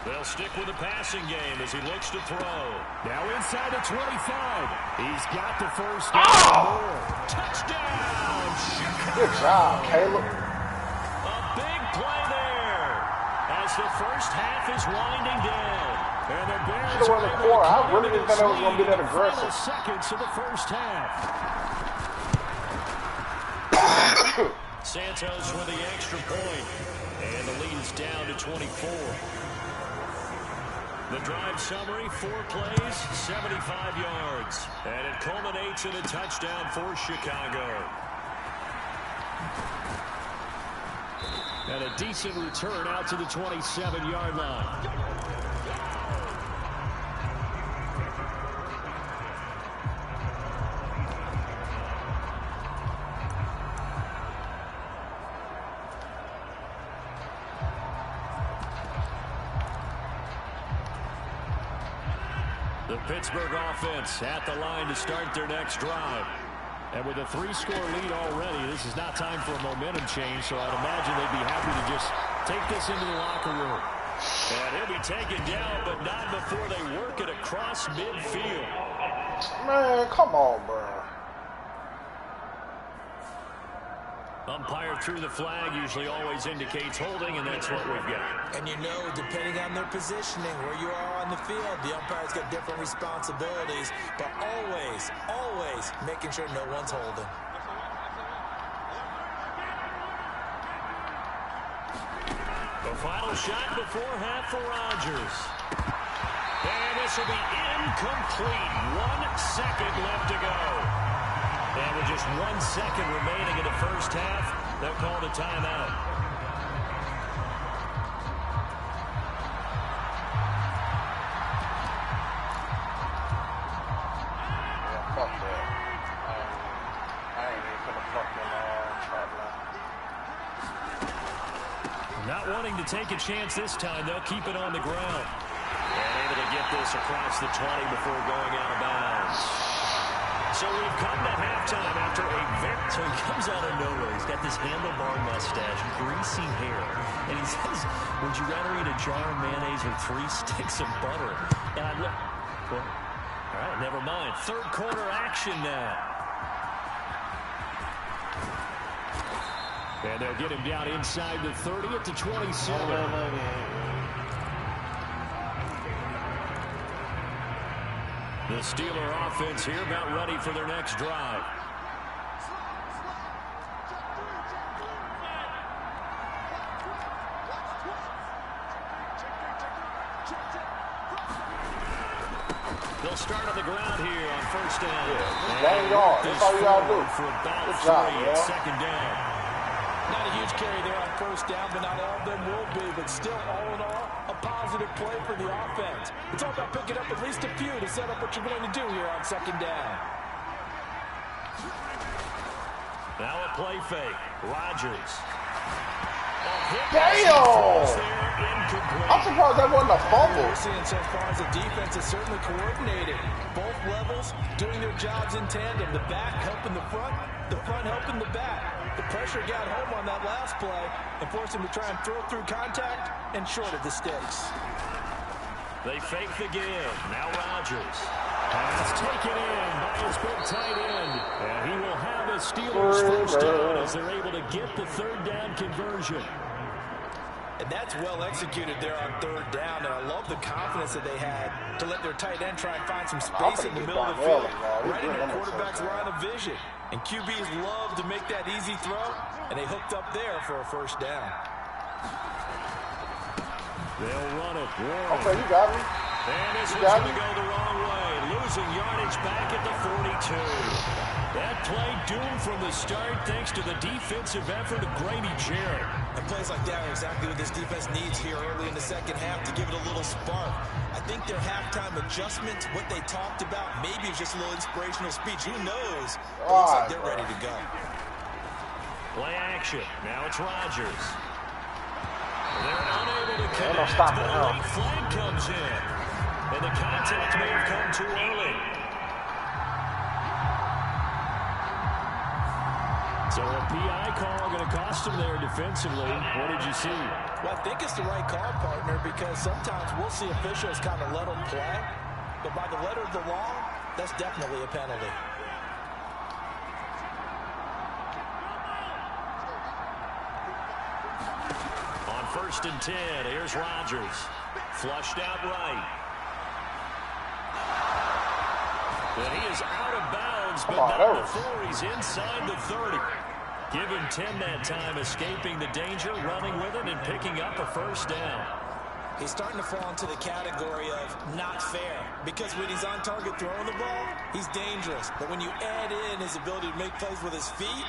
They'll stick with the passing game as he looks to throw. Now inside the 25. He's got the first down. Touchdown! Good job, Caleb. A big play there as the first half is winding down. And the Bears should have won the quarter. I really didn't think it was going to be that aggressive. Seconds of the first half. Santos with the extra point. And the lead is down to 24. The drive summary, 4 plays, 75 yards. And it culminates in a touchdown for Chicago. And a decent return out to the 27-yard line. The Pittsburgh offense at the line to start their next drive. And with a 3-score lead already, this is not time for a momentum change, so I'd imagine they'd be happy to just take this into the locker room. And he'll be taken down, but not before they work it across midfield. Man, come on, bro. Umpire threw the flag, usually always indicates holding, and that's what we've got. And you know, depending on their positioning, where you are on the field, the umpire's got different responsibilities, but always, always making sure no one's holding. The final shot before half for Rodgers. And this will be incomplete. 1 second left to go. And with just 1 second remaining in the first half, they'll call the timeout. Yeah, fuck that. I ain't even gonna fucking trap line. Not wanting to take a chance this time, they'll keep it on the ground. And able to get this across the 20 before going out of bounds. So we've come to halftime after a so he comes out of nowhere. He's got this handlebar mustache, greasy hair, and he says, would you rather eat a jar of mayonnaise or 3 sticks of butter? And I look, well, all right, never mind. Third quarter action now. And they'll get him down inside the 30 at the 27. The Steeler offense here about ready for their next drive. They'll start on the ground here on first down. Yeah, dang yard. That's all you gotta do. For about Good job, 3 at second down. Not a huge carry there on first down, but not all of them will be. But still, all in all, a positive play for the offense. It's all about picking up at least a few to set up what you're going to do here on second down. Now a play fake. Rodgers. Damn! I'm surprised that wasn't a fumble. What we're seeing so far is the defense is certainly coordinated. Both levels doing their jobs in tandem. The back helping the front helping the back. The pressure got home on that last play and forced him to try and throw through contact and shorted the sticks. They fake the give. Now Rodgers. Pass taken in by his big tight end. And he will have a Steelers first down as they're able to get the third down conversion. And that's well executed there on third down. And I love the confidence that they had to let their tight end try and find some space in the middle of the field, right in their quarterback's line of vision. And QBs love to make that easy throw, and they hooked up there for a first down. They'll run it. Warren. Okay, you got me. And this one's going to go the wrong way. Losing yardage back at the 42. That play doomed from the start thanks to the defensive effort of Grady Jarrett. And plays like that are exactly what this defense needs here early in the second half to give it a little spark. I think their halftime adjustment, what they talked about, maybe it's just a little inspirational speech. Who knows? It looks like they're ready to go. Play action. Now it's Rodgers. They're unable to connect, but a late flag comes in. And the contact may have come too early. So a PI call going to cost him there defensively. What did you see? Well, I think it's the right call, partner, because sometimes we'll see officials kind of let them play. But by the letter of the law, that's definitely a penalty. On 1st and 10, here's Rodgers. Flushed out right. But he is out of bounds, but not before he's inside the 30. Give him 10 that time, escaping the danger, running with it, and picking up a first down. He's starting to fall into the category of not fair, because when he's on target throwing the ball, he's dangerous. But when you add in his ability to make plays with his feet,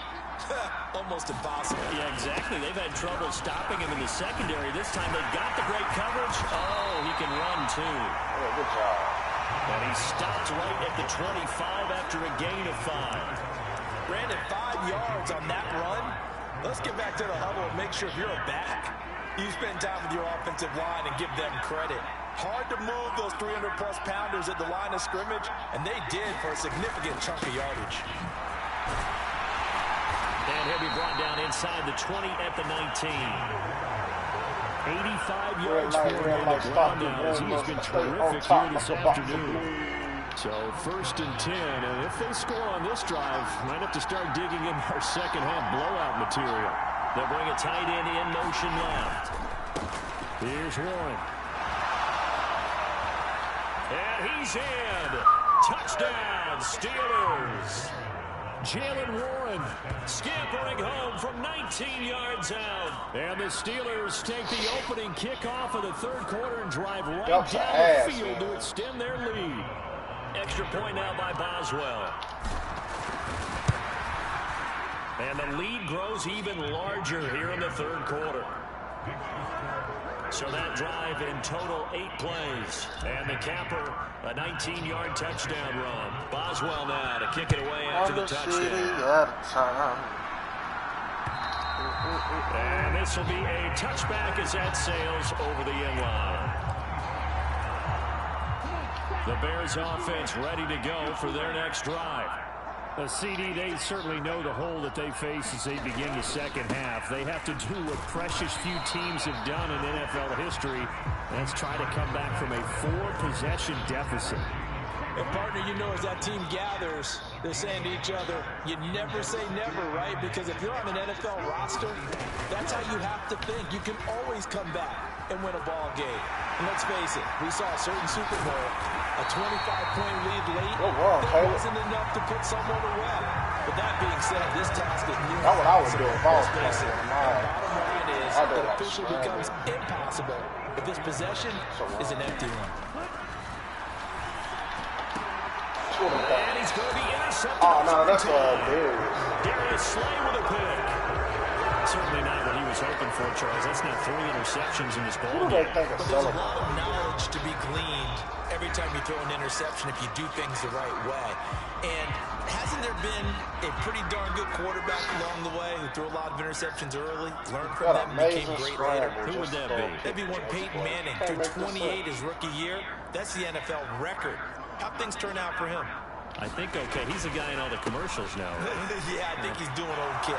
Almost impossible. Yeah, exactly. They've had trouble stopping him in the secondary. This time they've got the great coverage. Oh, he can run, too. Yeah, good job. And he stopped right at the 25 after a gain of 5. Brandon, 5 yards on that run. Let's get back to the huddle and make sure if you're a back, you spend time with your offensive line and give them credit. Hard to move those 300-plus pounders at the line of scrimmage, and they did for a significant chunk of yardage. And he'll be brought down inside the 20 at the 19. 85 yards for him on the ground now, as he has been terrific here this afternoon. So 1st and 10, and if they score on this drive, might have to start digging in our second-half blowout material. They'll bring a tight end in motion left. Here's Warren. And he's in. Touchdown, Steelers. Jalen Warren scampering home from 19 yards out. And the Steelers take the opening kickoff of the 3rd quarter and drive right down the field to extend their lead. Extra point now by Boswell. And the lead grows even larger here in the 3rd quarter. So that drive in total 8 plays. And the capper, a 19-yard touchdown run. Boswell now to kick it away after the touchdown. And this will be a touchback as that sails over the end line. The Bears offense ready to go for their next drive. CD, they certainly know the hole that they face as they begin the second half. They have to do what precious few teams have done in NFL history. That's try to come back from a 4-possession deficit. And partner, you know, as that team gathers, they're saying to each other, you never say never, right? Because if you're on an NFL roster, that's how you have to think. You can always come back and win a ball game. And let's face it, we saw a certain Super Bowl, a 25-point lead late. That wasn't enough to put someone away. But that being said, this task is new. That's what I would do if I was playing. playing. The bottom line is it officially becomes impossible if this possession is an empty one. And he's going to be intercepted. Oh, no, that's Darius. Darius Slay with a pick. Certainly not what he was hoping for, Charles. That's not 3 interceptions in this ball game. But there's a lot of knowledge to be gleaned every time you throw an interception if you do things the right way. And hasn't there been a pretty darn good quarterback along the way who threw a lot of interceptions early, learned from them, and became great later? Who would that be? That'd be one Peyton Manning. Threw 28 his rookie year. That's the NFL record. How'd things turn out for him? I think okay. He's a guy in all the commercials now. Yeah, I think he's doing okay.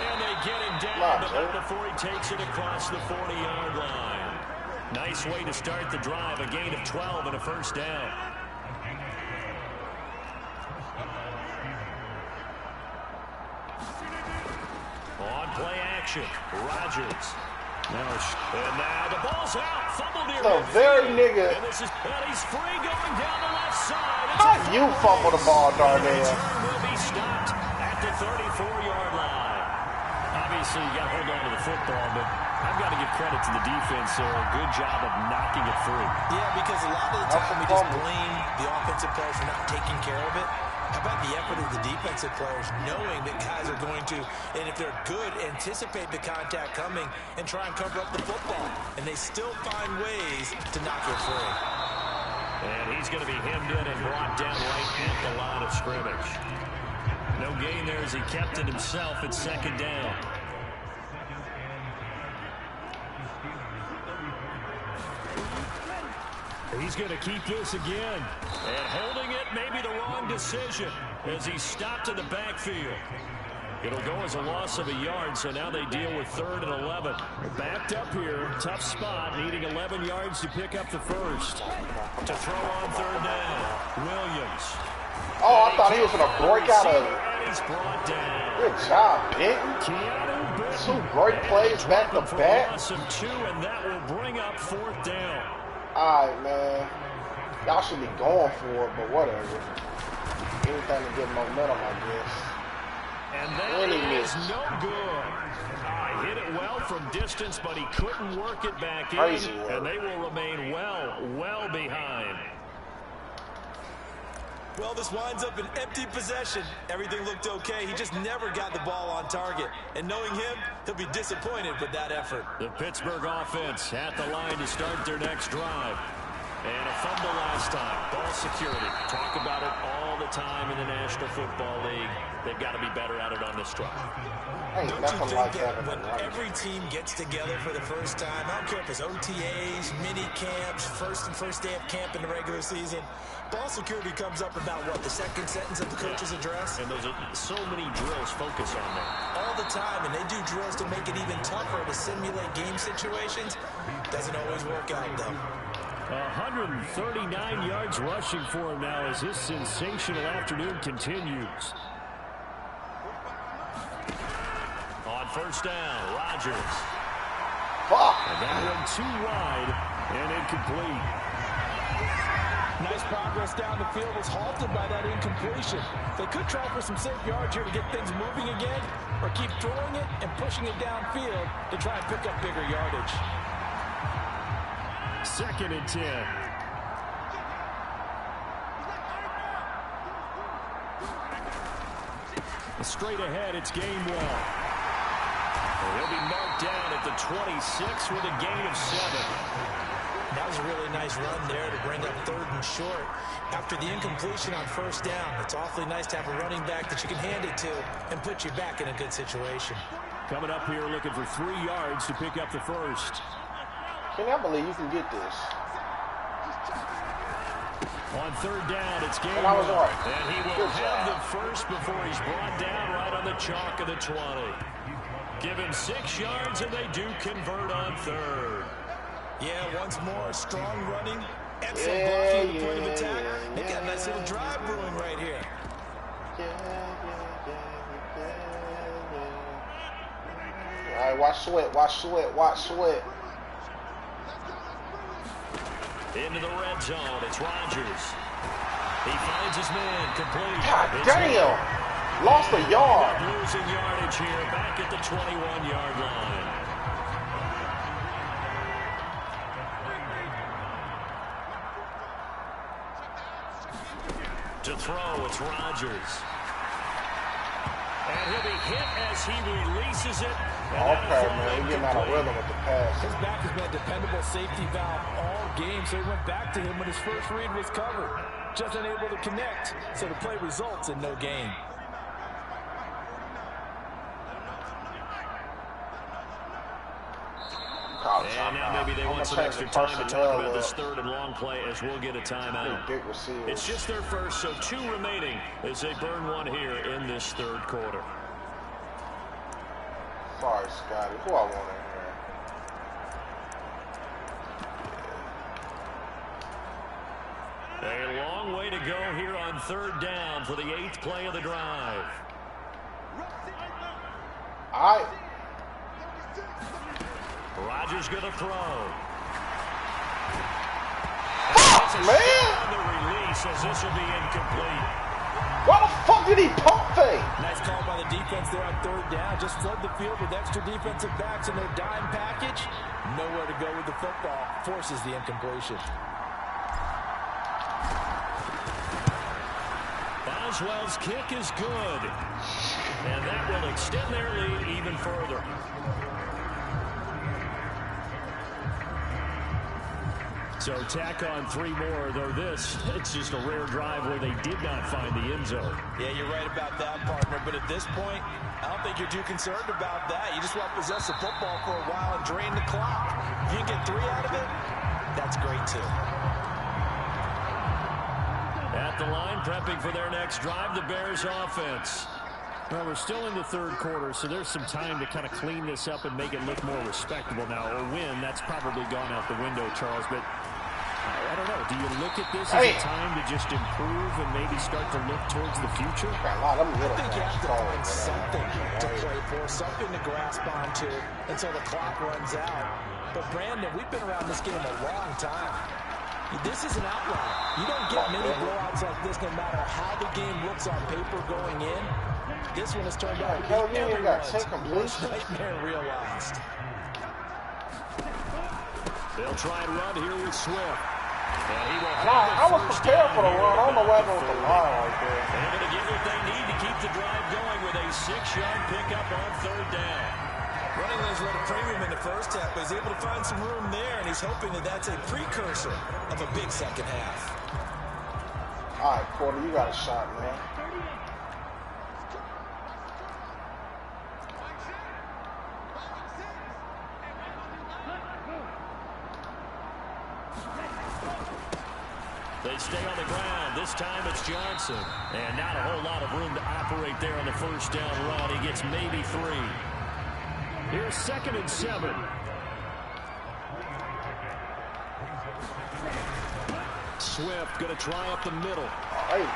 And they get him down before he takes it across the 40-yard line. Nice way to start the drive. A gain of 12 and a first down. On play action, Rodgers. And now the ball's out. Fumbled here. The very nigga. And he's free going down the left side. How you fumble the ball, Darnell? Will be stopped at the 34-yard line. Obviously, you got to hold on to the football, but I've got to give credit to the defense there. A good job of knocking it free. Yeah, because a lot of the time we just blame the offensive players for not taking care of it. How about the effort of the defensive players knowing that guys are going to, and if they're good, anticipate the contact coming and try and cover up the football. And they still find ways to knock it free. And he's going to be hemmed in and brought down right at the line of scrimmage. No gain there as he kept it himself at 2nd down. He's going to keep this again. And holding it may be the wrong decision as he stopped in the backfield. It'll go as a loss of a yard, so now they deal with 3rd and 11. Backed up here, tough spot, needing 11 yards to pick up the first. To throw on 3rd down, Williams. Oh, I thought he was going to break out of it. And he's brought down. Good job, Benton. 2 great plays back to back. Loss of 2, and that will bring up 4th down. All right, man. Y'all should be going for it, but whatever. Anything to get momentum, I guess. And that is no good. Hit it well from distance, but he couldn't work it back in. And they will remain well behind. Well, this winds up an empty possession. Everything looked okay. He just never got the ball on target. And knowing him, he'll be disappointed with that effort. The Pittsburgh offense at the line to start their next drive. And a fumble last time. Ball security. Talk about it all the time in the National Football League. They've got to be better at it on this drive. Hey, Don't you think that when every team gets together for the first time, I don't care if it's OTAs, mini camps, first day of camp in the regular season, ball security comes up about what, the second sentence of the coach's address? And there's so many drills focus on that. All the time, and they do drills to make it even tougher to simulate game situations. Doesn't always work out, though. 139 yards rushing for him now as this sensational afternoon continues. On first down, Rodgers. And that one too wide and incomplete. Nice progress down the field was halted by that incompletion. They could try for some safe yards here to get things moving again, or keep throwing it and pushing it downfield to try and pick up bigger yardage. 2nd and 10. Straight ahead, it's Gainwell. He'll be marked down at the 26 with a gain of 7. That was a really nice run there to bring up 3rd and short. After the incompletion on first down, it's awfully nice to have a running back that you can hand it to and put you back in a good situation. Coming up here looking for 3 yards to pick up the first. Can I believe you can get this? On 3rd down, it's Gainwell. And I was right. And he will have the first before he's brought down right on the chalk of the 20. Give him 6 yards, and they do convert on 3rd. Yeah, once more, strong running, excellent blocking at the point of attack. They got a nice little drive brewing right here. All right, watch Sweat, watch Sweat, watch Sweat. Into the red zone, it's Rodgers. He finds his man, complete. God damn! Lost a yard. Losing yardage here, back at the 21-yard line. To throw, it's Rodgers. And he'll be hit as he releases it. Okay, man, we're getting out of rhythm with the pass. His back has been a dependable safety valve all game, so he went back to him when his first read was covered. Just unable to connect, so the play results in no gain. And now maybe they want some extra time to talk about this 3rd and long play as we'll get a timeout. It's just their first, so 2 remaining as they burn one here in this 3rd quarter. Sorry, Scotty. Who I want in A here? long way to go here on 3rd down for the 8th play of the drive. All right. Rodgers gonna throw. Man! On the release as this will be incomplete. Why the fuck did he pump fake? Nice call by the defense there on 3rd down. Just flood the field with extra defensive backs in their dime package. Nowhere to go with the football. Forces the incompletion. Boswell's kick is good. And that will extend their lead even further. So tack on 3 more, though this, it's just a rare drive where they did not find the end zone. Yeah, you're right about that, partner. But at this point, I don't think you're too concerned about that. You just want to possess the football for a while and drain the clock. If you can get 3 out of it, that's great, too. At the line, prepping for their next drive, the Bears offense. Well, we're still in the 3rd quarter, so there's some time to kind of clean this up and make it look more respectable now. Or win, that's probably gone out the window, Charles. But I don't know. Do you look at this as a time to just improve and maybe start to look towards the future? I think you have to find something to play for, something to grasp onto until the clock runs out. But, Brandon, we've been around this game a long time. This is an outlier. You don't get many blowouts like this no matter how the game looks on paper going in. This one has turned out to be everyone's worst nightmare realized. They'll try and run here with Swift. And I was prepared for the run. I don't know why there was a line right there. They're going to get what they need to keep the drive going with a 6-yard pickup on 3rd down. Running lanes were at a premium in the first half, but he's able to find some room there, and he's hoping that that's a precursor of a big second half. All right, Porter, you got a shot, man. They stay on the ground. This time it's Johnson. And not a whole lot of room to operate there on the 1st down run. He gets maybe 3. Here's 2nd and 7. Swift going to try up the middle. Hey,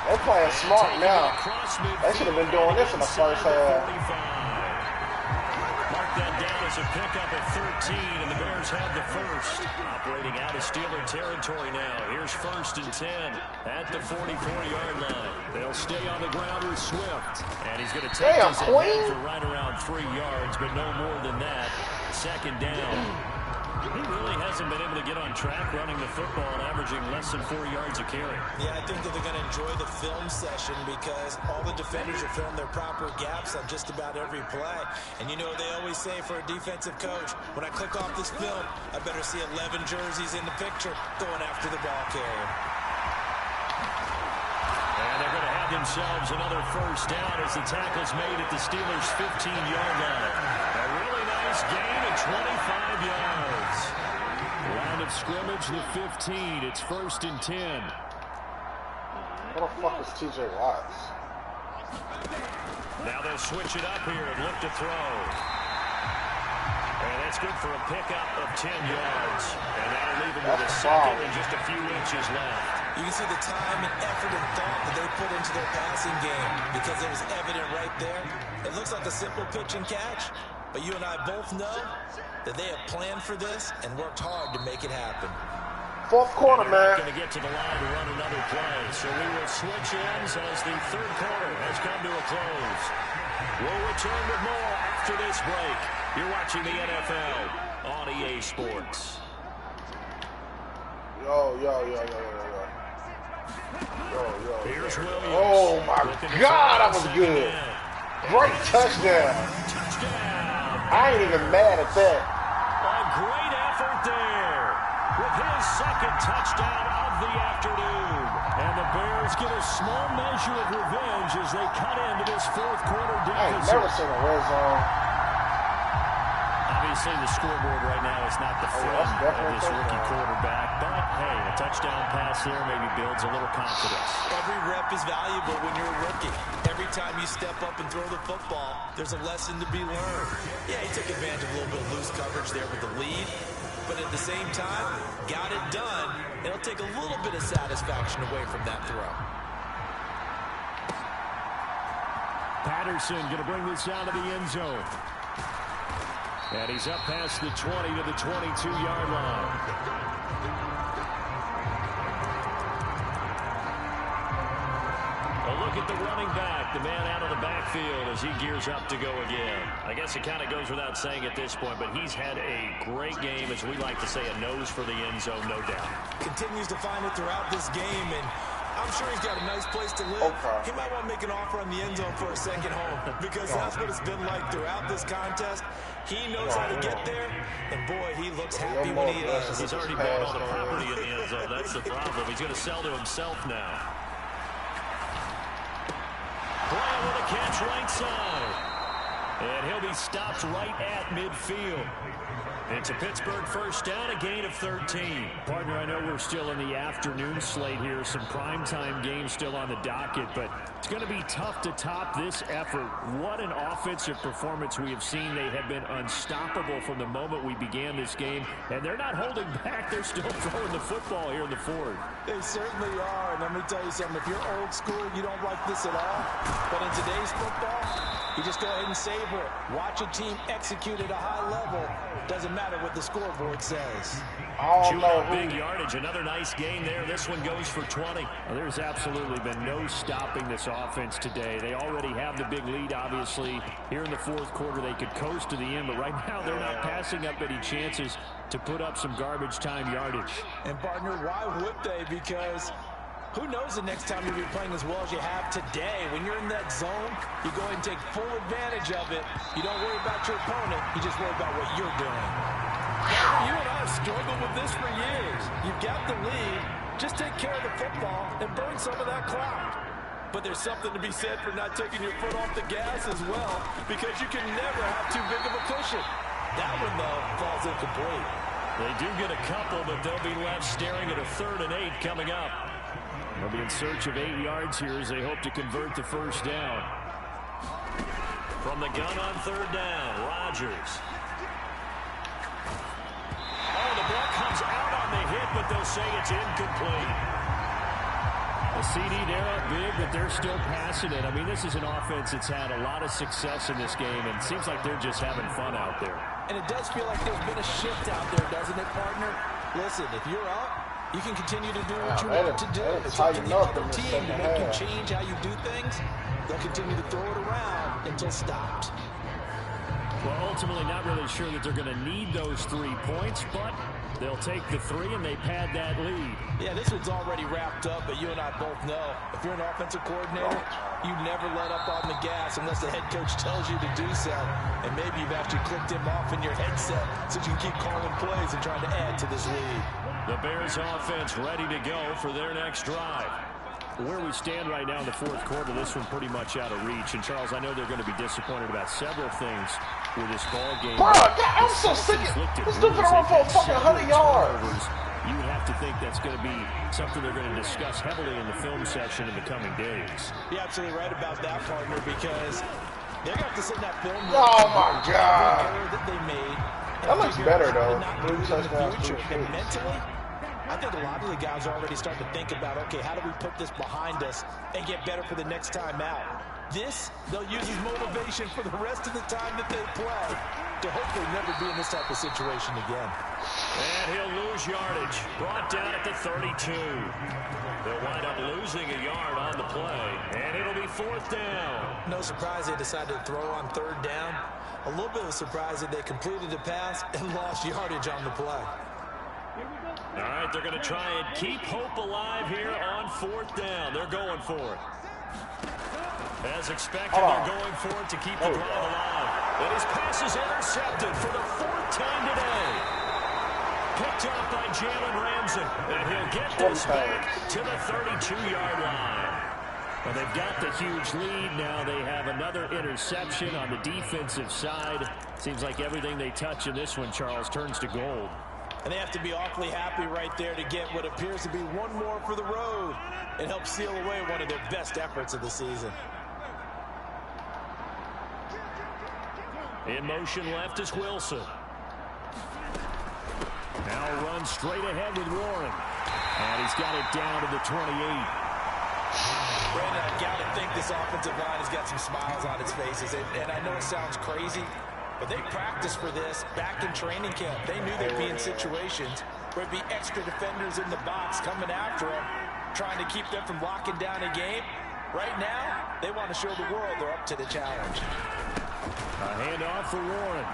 they're playing smart now. They should have been doing this in the first half. Mark that down as a pickup at 13, and the Bears have the 1st. Operating out of Steeler territory now. Here's 1st and 10 at the 44-yard line. They'll stay on the ground with Swift. And he's going to take this ahead for right around 3 yards, but no more than that. 2nd down. He really hasn't been able to get on track running the football and averaging less than 4 yards a carry. Yeah, I think that they're going to enjoy the film session because all the defenders are filling their proper gaps on just about every play. And you know they always say for a defensive coach, when I click off this film, I better see 11 jerseys in the picture going after the ball carrier. And they're going to have themselves another 1st down as the tackle's made at the Steelers' 15-yard line. A really nice gain of 25 yards. Line of scrimmage, the 15. It's 1st and 10. What the fuck is TJ Watts? Now they'll switch it up here and look to throw. And that's good for a pickup of 10 yards. And that'll leave them with a 2nd and just a few inches left. You can see the time and effort and thought that they put into their passing game because it was evident right there. It looks like a simple pitch and catch, but you and I both know that they have planned for this and worked hard to make it happen. 4th quarter, man. Going to get to the line to run another play, so we will switch ends as the 3rd quarter has come to a close. We'll return with more after this break. You're watching the NFL on EA Sports. Yo. Here's Williams. Oh, my God, that was good. Great touchdown. I ain't even mad at that. A great effort there with his 2nd touchdown of the afternoon. And the Bears get a small measure of revenge as they cut into this 4th quarter deficit. I ain't never seen a red zone. Obviously, the scoreboard right now is not the friend of this rookie quarterback. But, hey, a touchdown pass there maybe builds a little confidence. Every rep is valuable when you're a rookie. Every time you step up and throw the football, there's a lesson to be learned. Yeah, he took advantage of a little bit of loose coverage there with the lead. But at the same time, got it done. It'll take a little bit of satisfaction away from that throw. Patterson going to bring this down to the end zone. And he's up past the 20 to the 22-yard line. A look at the running back, the man out of the backfield as he gears up to go again. I guess it kind of goes without saying at this point, but he's had a great game, as we like to say, a nose for the end zone, no doubt. Continues to find it throughout this game, and I'm sure he's got a nice place to live. Okay. He might want to make an offer on the end zone for a second home because that's what it's been like throughout this contest. He knows how to get there, and boy, he looks happy when he is. He's already bought all the property in the end zone. That's the problem. He's going to sell to himself now. Bryant with a catch right side. And he'll be stopped right at midfield. It's a Pittsburgh 1st down, a gain of 13. Partner, I know we're still in the afternoon slate here. Some primetime games still on the docket, but it's going to be tough to top this effort. What an offensive performance we have seen. They have been unstoppable from the moment we began this game, and they're not holding back. They're still throwing the football here in the 4th. They certainly are, and let me tell you something. If you're old school, you don't like this at all. But in today's football, you just go ahead and say favorite. Watch a team execute at a high level. Doesn't matter what the scoreboard says. Chewing up big yardage. Another nice gain there. This one goes for 20. Well, there's absolutely been no stopping this offense today. They already have the big lead, obviously. Here in the fourth quarter, they could coast to the end, but right now they're not passing up any chances to put up some garbage time yardage. And, partner, why would they? Because who knows the next time you'll be playing as well as you have today. When you're in that zone, you go ahead and take full advantage of it. You don't worry about your opponent. You just worry about what you're doing. You and I have struggled with this for years. You've got the lead. Just take care of the football and burn some of that clock. But there's something to be said for not taking your foot off the gas as well, because you can never have too big of a cushion. That one, though, falls incomplete. They do get a couple, but they'll be left staring at a 3rd and 8 coming up. They'll be in search of 8 yards here as they hope to convert the first down. From the gun on 3rd down, Rodgers. Oh, the ball comes out on the hit, but they'll say it's incomplete. The CD, they're up big, but they're still passing it. I mean, this is an offense that's had a lot of success in this game, and it seems like they're just having fun out there. And it does feel like there's been a shift out there, doesn't it, partner? Listen, if you're up, you can continue to do what you want to do. It's up to the other team to make you change how you do things. They'll continue to throw it around until stopped. Well, ultimately not really sure that they're going to need those 3 points, but they'll take the 3 and they pad that lead. Yeah, this one's already wrapped up, but you and I both know if you're an offensive coordinator, you never let up on the gas unless the head coach tells you to do so. And maybe you've actually clicked him off in your headset so you can keep calling plays and trying to add to this lead. The Bears offense ready to go for their next drive. Where we stand right now in the fourth quarter, this one pretty much out of reach. And, Charles, I know they're going to be disappointed about several things with this ball game. Bro, I'm so sick of this dude gonna run for a fucking 100 yards. You would have to think that's going to be something they're going to discuss heavily in the film session in the coming days. You're absolutely right about that, partner, because they're going to have to send that film. Oh, my God. That they made. That looks better, though. And mentally, I think a lot of the guys are already starting to think about, okay, how do we put this behind us and get better for the next time out? This, they'll use as motivation for the rest of the time that they play to hopefully never be in this type of situation again. And he'll lose yardage. Brought down at the 32. They'll wind up losing a yard on the play, and it'll be 4th down. No surprise they decided to throw on 3rd down. A little bit of a surprise that they completed the pass and lost yardage on the play. All right, they're going to try and keep hope alive here on 4th down. They're going for it. As expected, they're going for it to keep the drive alive. And his pass is intercepted for the 4th time today. Picked up by Jalen Ramsey. And he'll get this back to the 32-yard line. Well, they've got the huge lead. Now they have another interception on the defensive side. Seems like everything they touch in this one, Charles, turns to gold. And they have to be awfully happy right there to get what appears to be one more for the road and help seal away one of their best efforts of the season. In motion left is Wilson. Now runs straight ahead with Warren. And he's got it down to the 28. Brandon, I got to think this offensive line has got some smiles on its faces. And I know it sounds crazy, but they practiced for this back in training camp. They knew they'd be in situations where it'd be extra defenders in the box coming after them, trying to keep them from locking down a game. Right now, they want to show the world they're up to the challenge. A handoff for Warren.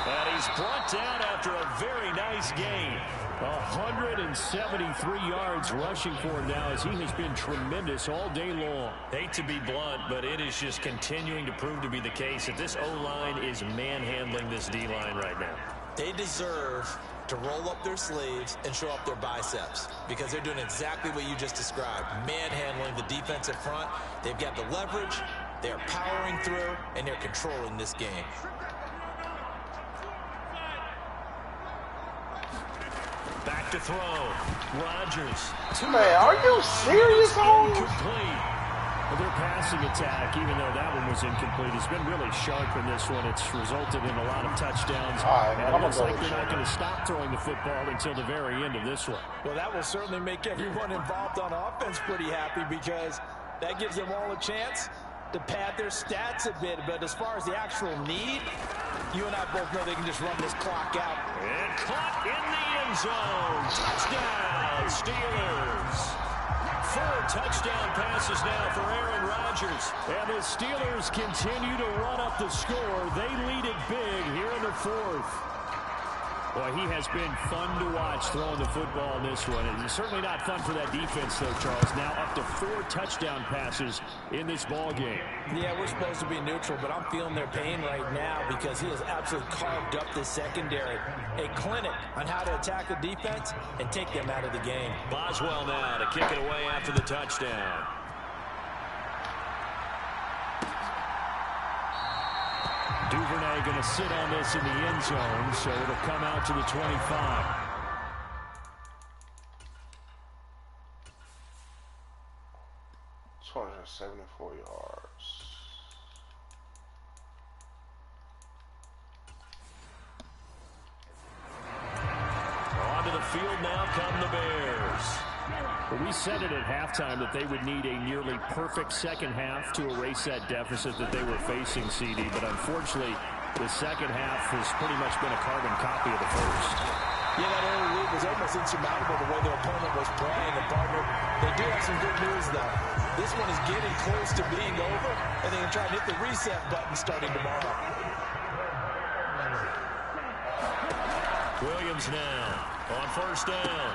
And he's brought down after a very nice game. 173 yards rushing for him now as he has been tremendous all day long. Hate to be blunt, but it is just continuing to prove to be the case that this O-line is manhandling this D-line right now. They deserve to roll up their sleeves and show up their biceps because they're doing exactly what you just described, manhandling the defensive front. They've got the leverage, they're powering through, and they're controlling this game. Back to throw. Rodgers. Man, are you serious, Holmes? Incomplete. Well, their passing attack, even though that one was incomplete, has been really sharp in this one. It's resulted in a lot of touchdowns. And it looks like they're not going to stop throwing the football until the very end of this one. Well, that will certainly make everyone involved on offense pretty happy because that gives them all a chance to pad their stats a bit. But as far as the actual need, you and I both know they can just run this clock out. And caught in the end zone. Touchdown, Steelers. 4 touchdown passes now for Aaron Rodgers. And the Steelers continue to run up the score. They lead it big here in the 4th. Boy, he has been fun to watch throwing the football in this one. It's certainly not fun for that defense, though, Charles. Now up to 4 touchdown passes in this ball game. Yeah, we're supposed to be neutral, but I'm feeling their pain right now because he has absolutely carved up this secondary. A clinic on how to attack a defense and take them out of the game. Boswell now to kick it away after the touchdown. Duvernay going to sit on this in the end zone, so it'll come out to the 25. .274 yards. Onto the field now come the Bears. Well, we said it at halftime that they would need a nearly perfect second half to erase that deficit that they were facing, CD. But unfortunately, the second half has pretty much been a carbon copy of the first. Yeah, that early lead was almost insurmountable the way their opponent was playing. And partner, they do have some good news, though. This one is getting close to being over, and they can try to hit the reset button starting tomorrow. Williams now on first down.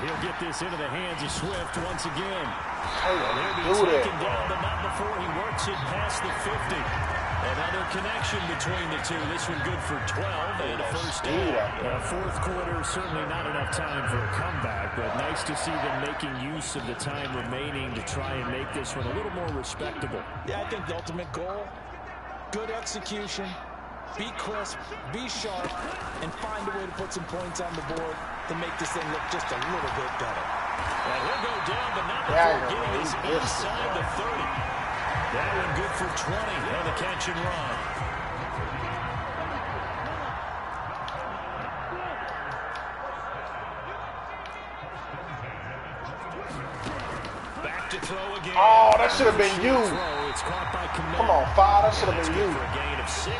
He'll get this into the hands of Swift once again. He'll be taken down, but not before he works it past the 50. Another connection between the two. This one good for 12 and a first down. Fourth quarter, certainly not enough time for a comeback, but nice to see them making use of the time remaining to try and make this one a little more respectable. Yeah, I think the ultimate goal, good execution, be crisp, be sharp, and find a way to put some points on the board to make this thing look just a little bit better. And he'll go down, but not before getting us inside the 30. That one good for 20 on the catch and run. Back to throw again. Oh, that should have been you. It's caught by Come on, 5. That should have been you. For a gain of 6,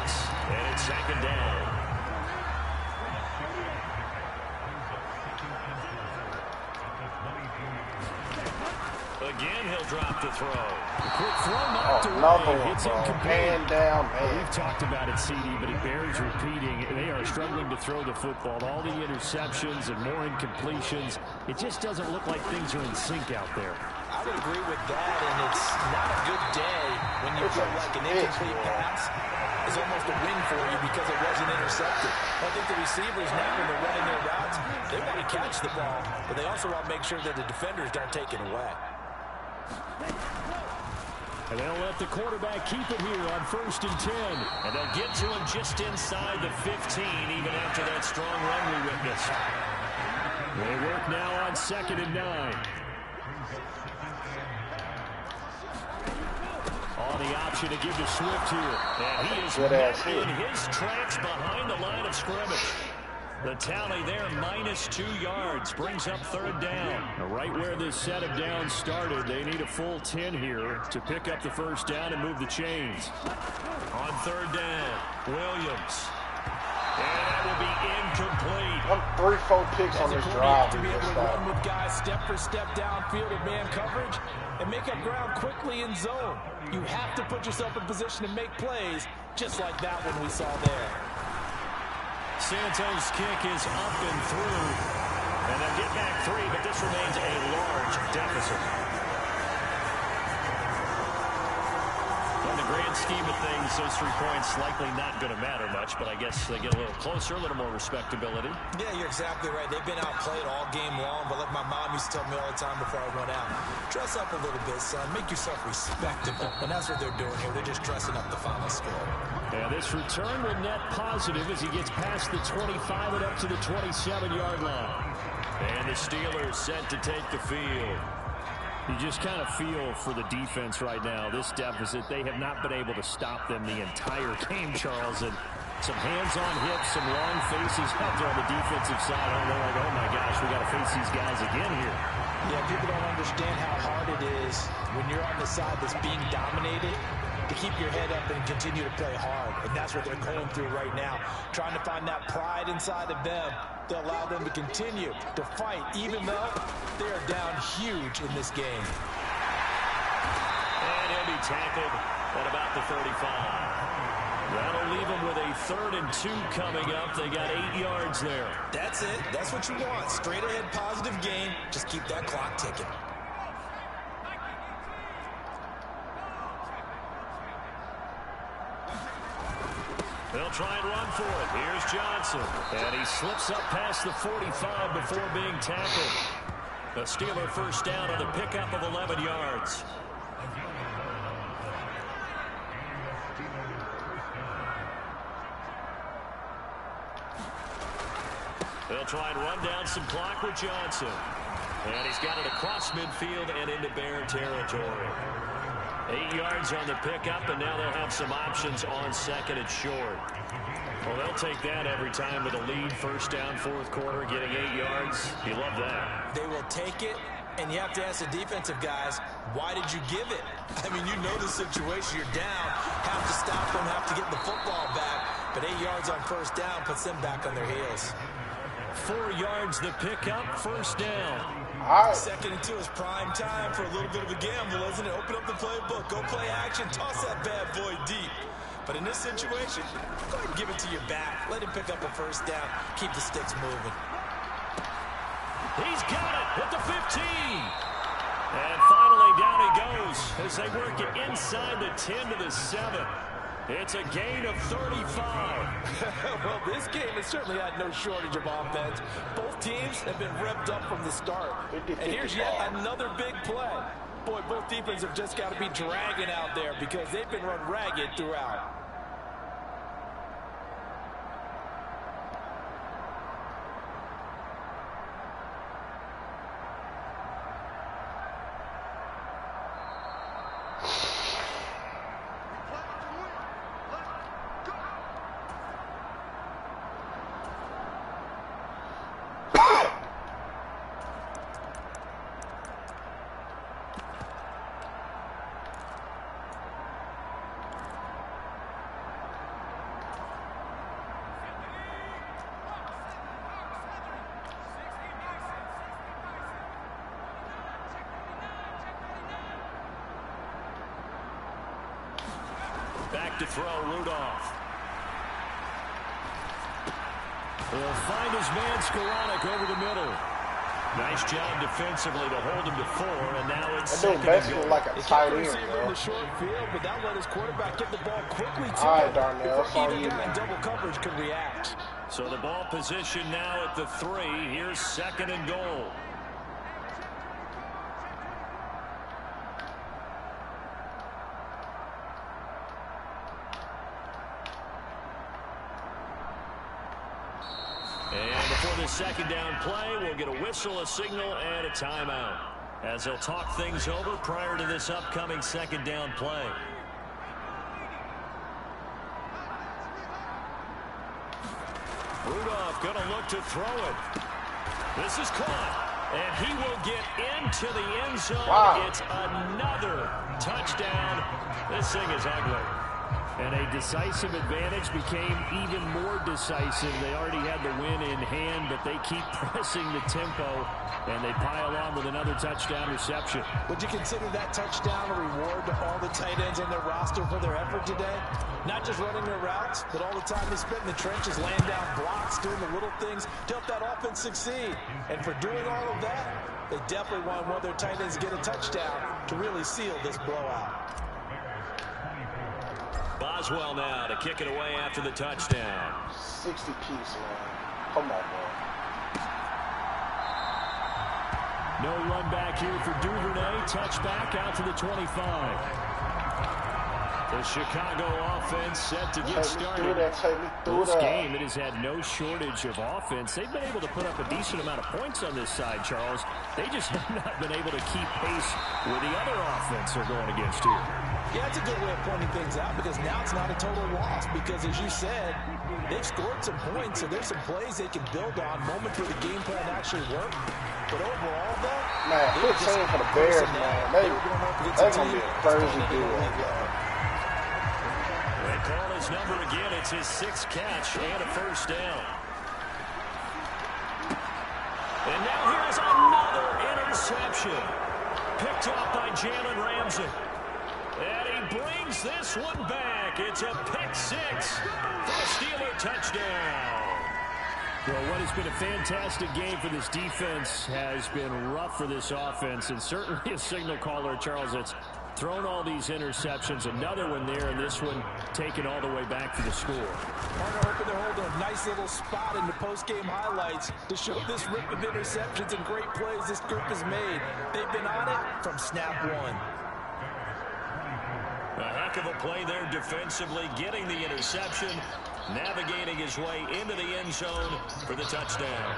and it's second down. Again, he'll drop the throw. The quick throw knocked away. It's incomplete. Hand down, man. We've talked about it, CD, but it bears repeating. They are struggling to throw the football. All the interceptions and more incompletions. It just doesn't look like things are in sync out there. I would agree with that, and it's not a good day when you feel like an incomplete pass is almost a win for you because it wasn't intercepted. I think the receivers now, when they're running their routes, they want to catch the ball, but they also want to make sure that the defenders don't take it away. And they'll let the quarterback keep it here on 1st and 10. And they'll get to him just inside the 15, even after that strong run we witnessed. They work now on 2nd and 9. On the option to give to Swift here. And he is met in his tracks behind the line of scrimmage. The tally there, -2 yards, brings up 3rd down. Right where this set of downs started, they need a full 10 here to pick up the first down and move the chains. On 3rd down, Williams. And that will be incomplete. 3-4 picks on this drive. To be able to run with guys step for step downfield in man coverage and make up ground quickly in zone. You have to put yourself in position to make plays, just like that one we saw there. Santos' kick is up and through. And they'll get back 3, but this remains a large deficit. In the grand scheme of things, those 3 points likely not going to matter much, but I guess they get a little closer, a little more respectability. Yeah, you're exactly right. They've been outplayed all game long, but like my mom used to tell me all the time before I went out, dress up a little bit, son. Make yourself respectable. And that's what they're doing here. They're just dressing up the final score. And this return will net positive as he gets past the 25 and up to the 27-yard line. And the Steelers set to take the field. You just kind of feel for the defense right now. This deficit, they have not been able to stop them the entire game, Charles. And some hands-on hits, some long faces out there on the defensive side. They're like, oh, my gosh, we got to face these guys again here. Yeah, people don't understand how hard it is when you're on the side that's being dominated to keep your head up and continue to play hard. And that's what they're going through right now, trying to find that pride inside of them to allow them to continue to fight, even though they are down huge in this game. And he'll be tackled at about the 35. That'll leave them with a 3rd and 2 coming up. They got 8 yards there. That's it. That's what you want. Straight ahead, positive game. Just keep that clock ticking. They'll try and run for it. Here's Johnson. And he slips up past the 45 before being tackled. A Steeler first down on a pickup of 11 yards. They'll try and run down some clock with Johnson. And he's got it across midfield and into Bear territory. 8 yards on the pickup, and now they'll have some options on 2nd and short. Well, they'll take that every time with a lead. First down, 4th quarter, getting 8 yards. You love that. They will take it, and you have to ask the defensive guys, why did you give it? I mean, you know the situation. You're down, have to stop them, have to get the football back. But 8 yards on first down puts them back on their heels. 4 yards the pickup, first down. All right. 2nd and 2 is prime time for a little bit of a gamble, isn't it? Open up the playbook, go play action, toss that bad boy deep. But in this situation, go ahead and give it to your back. Let him pick up a first down. Keep the sticks moving. He's got it at the 15. And finally down he goes as they work it inside the 10 to the 7. It's a gain of 35. Well, this game has certainly had no shortage of offense. Both teams have been revved up from the start. And here's yet another big play. Boy, both defenses have just got to be dragging out there because they've been run ragged throughout. Back to throw, Rudolph. Will find his man Skoranek over the middle. Nice job defensively to hold him to 4, and now it's second and goal. Like a tight end, in the short field, but that let his quarterback get the ball quickly to all right, him Darnell, before either guy in double coverage could react. So the ball position now at the 3. Here's 2nd and goal. And before the second down play, we'll get a whistle, a signal, and a timeout as they'll talk things over prior to this upcoming second down play. Rudolph going to look to throw it. This is caught, and he will get into the end zone. Wow. It's another touchdown. This thing is ugly. And a decisive advantage became even more decisive. They already had the win in hand, but they keep pressing the tempo, and they pile on with another touchdown reception. Would you consider that touchdown a reward to all the tight ends on their roster for their effort today? Not just running their routes, but all the time they spent in the trenches, laying down blocks, doing the little things to help that offense succeed. And for doing all of that, they definitely want one of their tight ends to get a touchdown to really seal this blowout. Boswell now to kick it away after the touchdown. 60 piece, man. Come on, bro. No run back here for Duvernay. Touchback out to the 25. The Chicago offense set to get started. This game, it has had no shortage of offense. They've been able to put up a decent amount of points on this side, Charles. They just have not been able to keep pace with the other offense they're going against here. Yeah, it's a good way of pointing things out because now it's not a total loss because, as you said, they've scored some points, so there's some plays they can build on, moments where the game plan actually worked. But overall, though, man, 15 for the Bears, man. They're going to be crazy good. call his number again. It's his 6th catch and a first down. And now here's another interception. Picked off by Jalen Ramsey. And he brings this one back. It's a pick 6 for a Steeler touchdown. Well, what has been a fantastic game for this defense has been rough for this offense. And certainly a signal caller, Charles, that's thrown all these interceptions. Another one there, and this one taken all the way back for the score. Partner hoping to hold a nice little spot in the post-game highlights to show this rip of interceptions and great plays this group has made. They've been on it from snap one. A heck of a play there defensively, getting the interception, navigating his way into the end zone for the touchdown.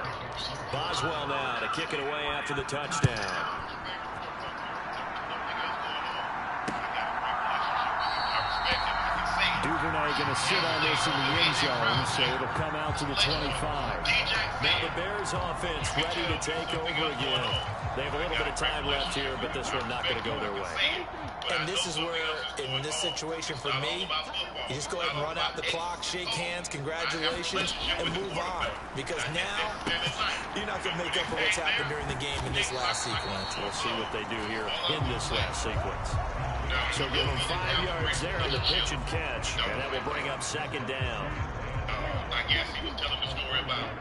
Boswell now to kick it away after the touchdown. Duvernay going to sit on this in the end zone, so it'll come out to the 25. Now the Bears offense ready to take over again. They have a little bit of time left here, but this one not going to go their way. And this is where, in this situation for me, you just go ahead and run out the clock, shake hands, congratulations, and move on. Because now, you're not going to make up for what's happened during the game in this last sequence. We'll see what they do here in this last sequence. So give them 5 yards there on the pitch and catch, and that will bring up 2nd down. I guess he was telling the story about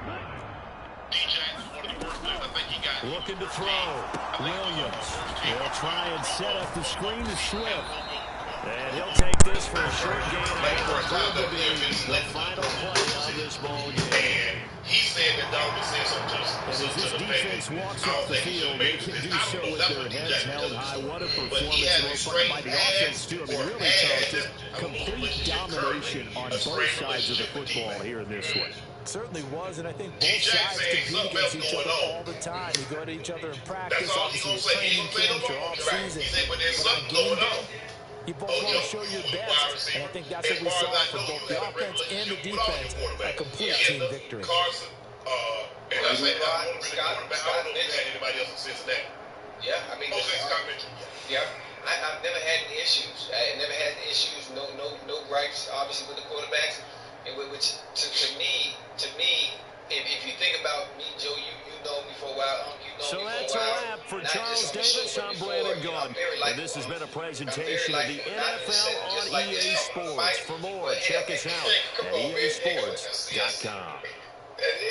DJ's one of the worst plays I think he got. Looking to throw. Williams. He'll try and set up the screen to Swift. And he'll take this for a short gain. And will prove to be the final play of this ball game. He said that Donovan said something And as this defense walks off the field, they can do so with their heads held high. What a performance by the offense, too. I mean, really, Charles, just complete domination on both sides of the football here in this one. Certainly was, and I think both sides compete against each other all the time. You go to each other in practice, obviously your training camps, your off-season. But on game day, you both want to show your best, and I think that's what we saw from both the offense and the defense, a complete team victory. Carson, and I say that I don't really quarterback. I don't know if they had anybody else in Cincinnati. Yeah, I mean, Scott Mitchell. Yeah, I've never had any issues. I never had any issues. No gripes, obviously, with the quarterbacks. And which to me, if you think about me, Joe, you know me for a while. You know so me that's for a while. A wrap for Charles Davis. I'm Brandon Gunn. And this has been a presentation of the NFL on EA Sports. For more, check us out at EASports.com.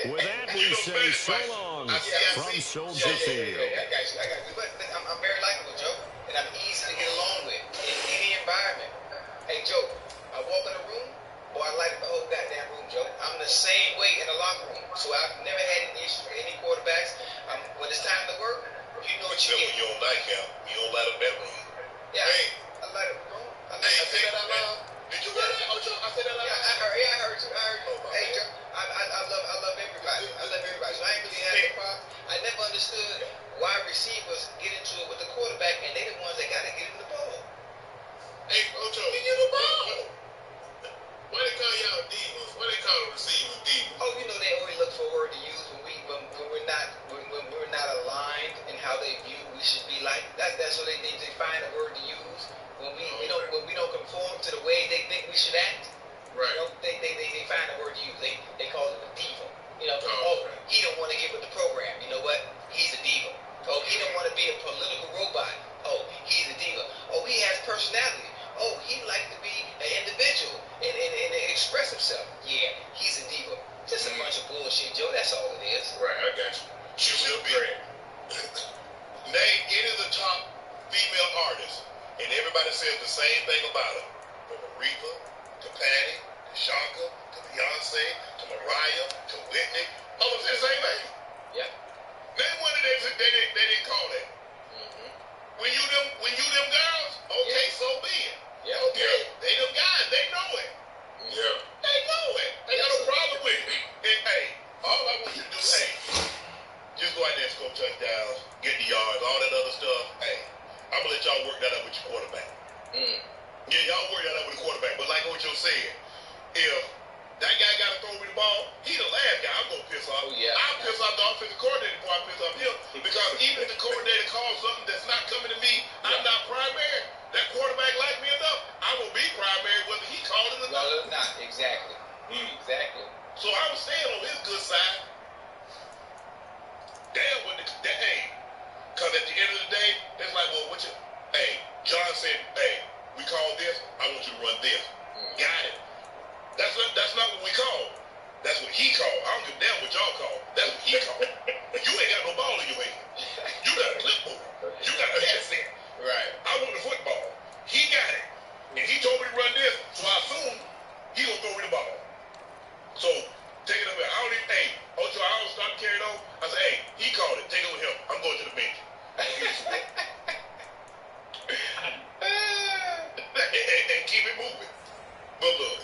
With that, we say so long from Soldier Field. I'm very likable, Joe, and I'm easy to get along with in any environment. Hey, Joe, I walk in a room, boy, I like the whole goddamn room, Joe. I'm the same way in the locker room, so I've never had any issues with any quarterbacks. When it's time to work, you know what you get. When you're on nightcap, you don't light up that room. Yeah, I light up the room. I say that out loud. Did you hear that? I said that out loud. Yeah, I heard you. Hey, Joe, I love everybody. I love everybody. So I ain't really had no problem. I never understood why receivers get into it with the quarterback, and they the ones that got to get him the ball. Hey, Ocho, we get the ball. Why they call y'all divas? Why they call the receivers divas? Oh, you know they always look for a word to use when we're not aligned in how they view we should be like. That's what they find a word to use when we don't conform to the way they think we should act. Right. You know, they find a word to use. They call it a diva. You know, he don't want to get with the program. You know what? He's a diva. Oh, he don't want to be a political robot. Oh, he's a diva. Oh, he has personality. Oh, he like to be an individual and express himself. Yeah, he's a diva. Just a bunch of bullshit, Joe. That's all it is. Right, I got you. She will be. Name any of the top female artists, and everybody says the same thing about her. From Aretha to Patty to Shaka to Beyonce to Mariah to Whitney. All of them say the same thing. Yeah. Name one of them they didn't call that. Mm-hmm. When you them girls, okay, so be it. Yeah. Okay, they them guys, they know it. Yeah. They know it. They got no problem with it. And hey, all I want you to do, hey, just go out there and score touchdowns, get the yards, all that other stuff. Hey, I'm gonna let y'all work that out with your quarterback. Yeah, y'all work that out with the quarterback. But like what you said, if that guy got to throw me the ball, he the last guy I'm gonna piss off. Oh, yeah. I'll piss off the offensive coordinator before I piss off him. Because even if the coordinator calls something that's not coming to me, I'm not primary. That quarterback like me enough, I'm gonna be primary whether he called it or not. and keep it moving. But look,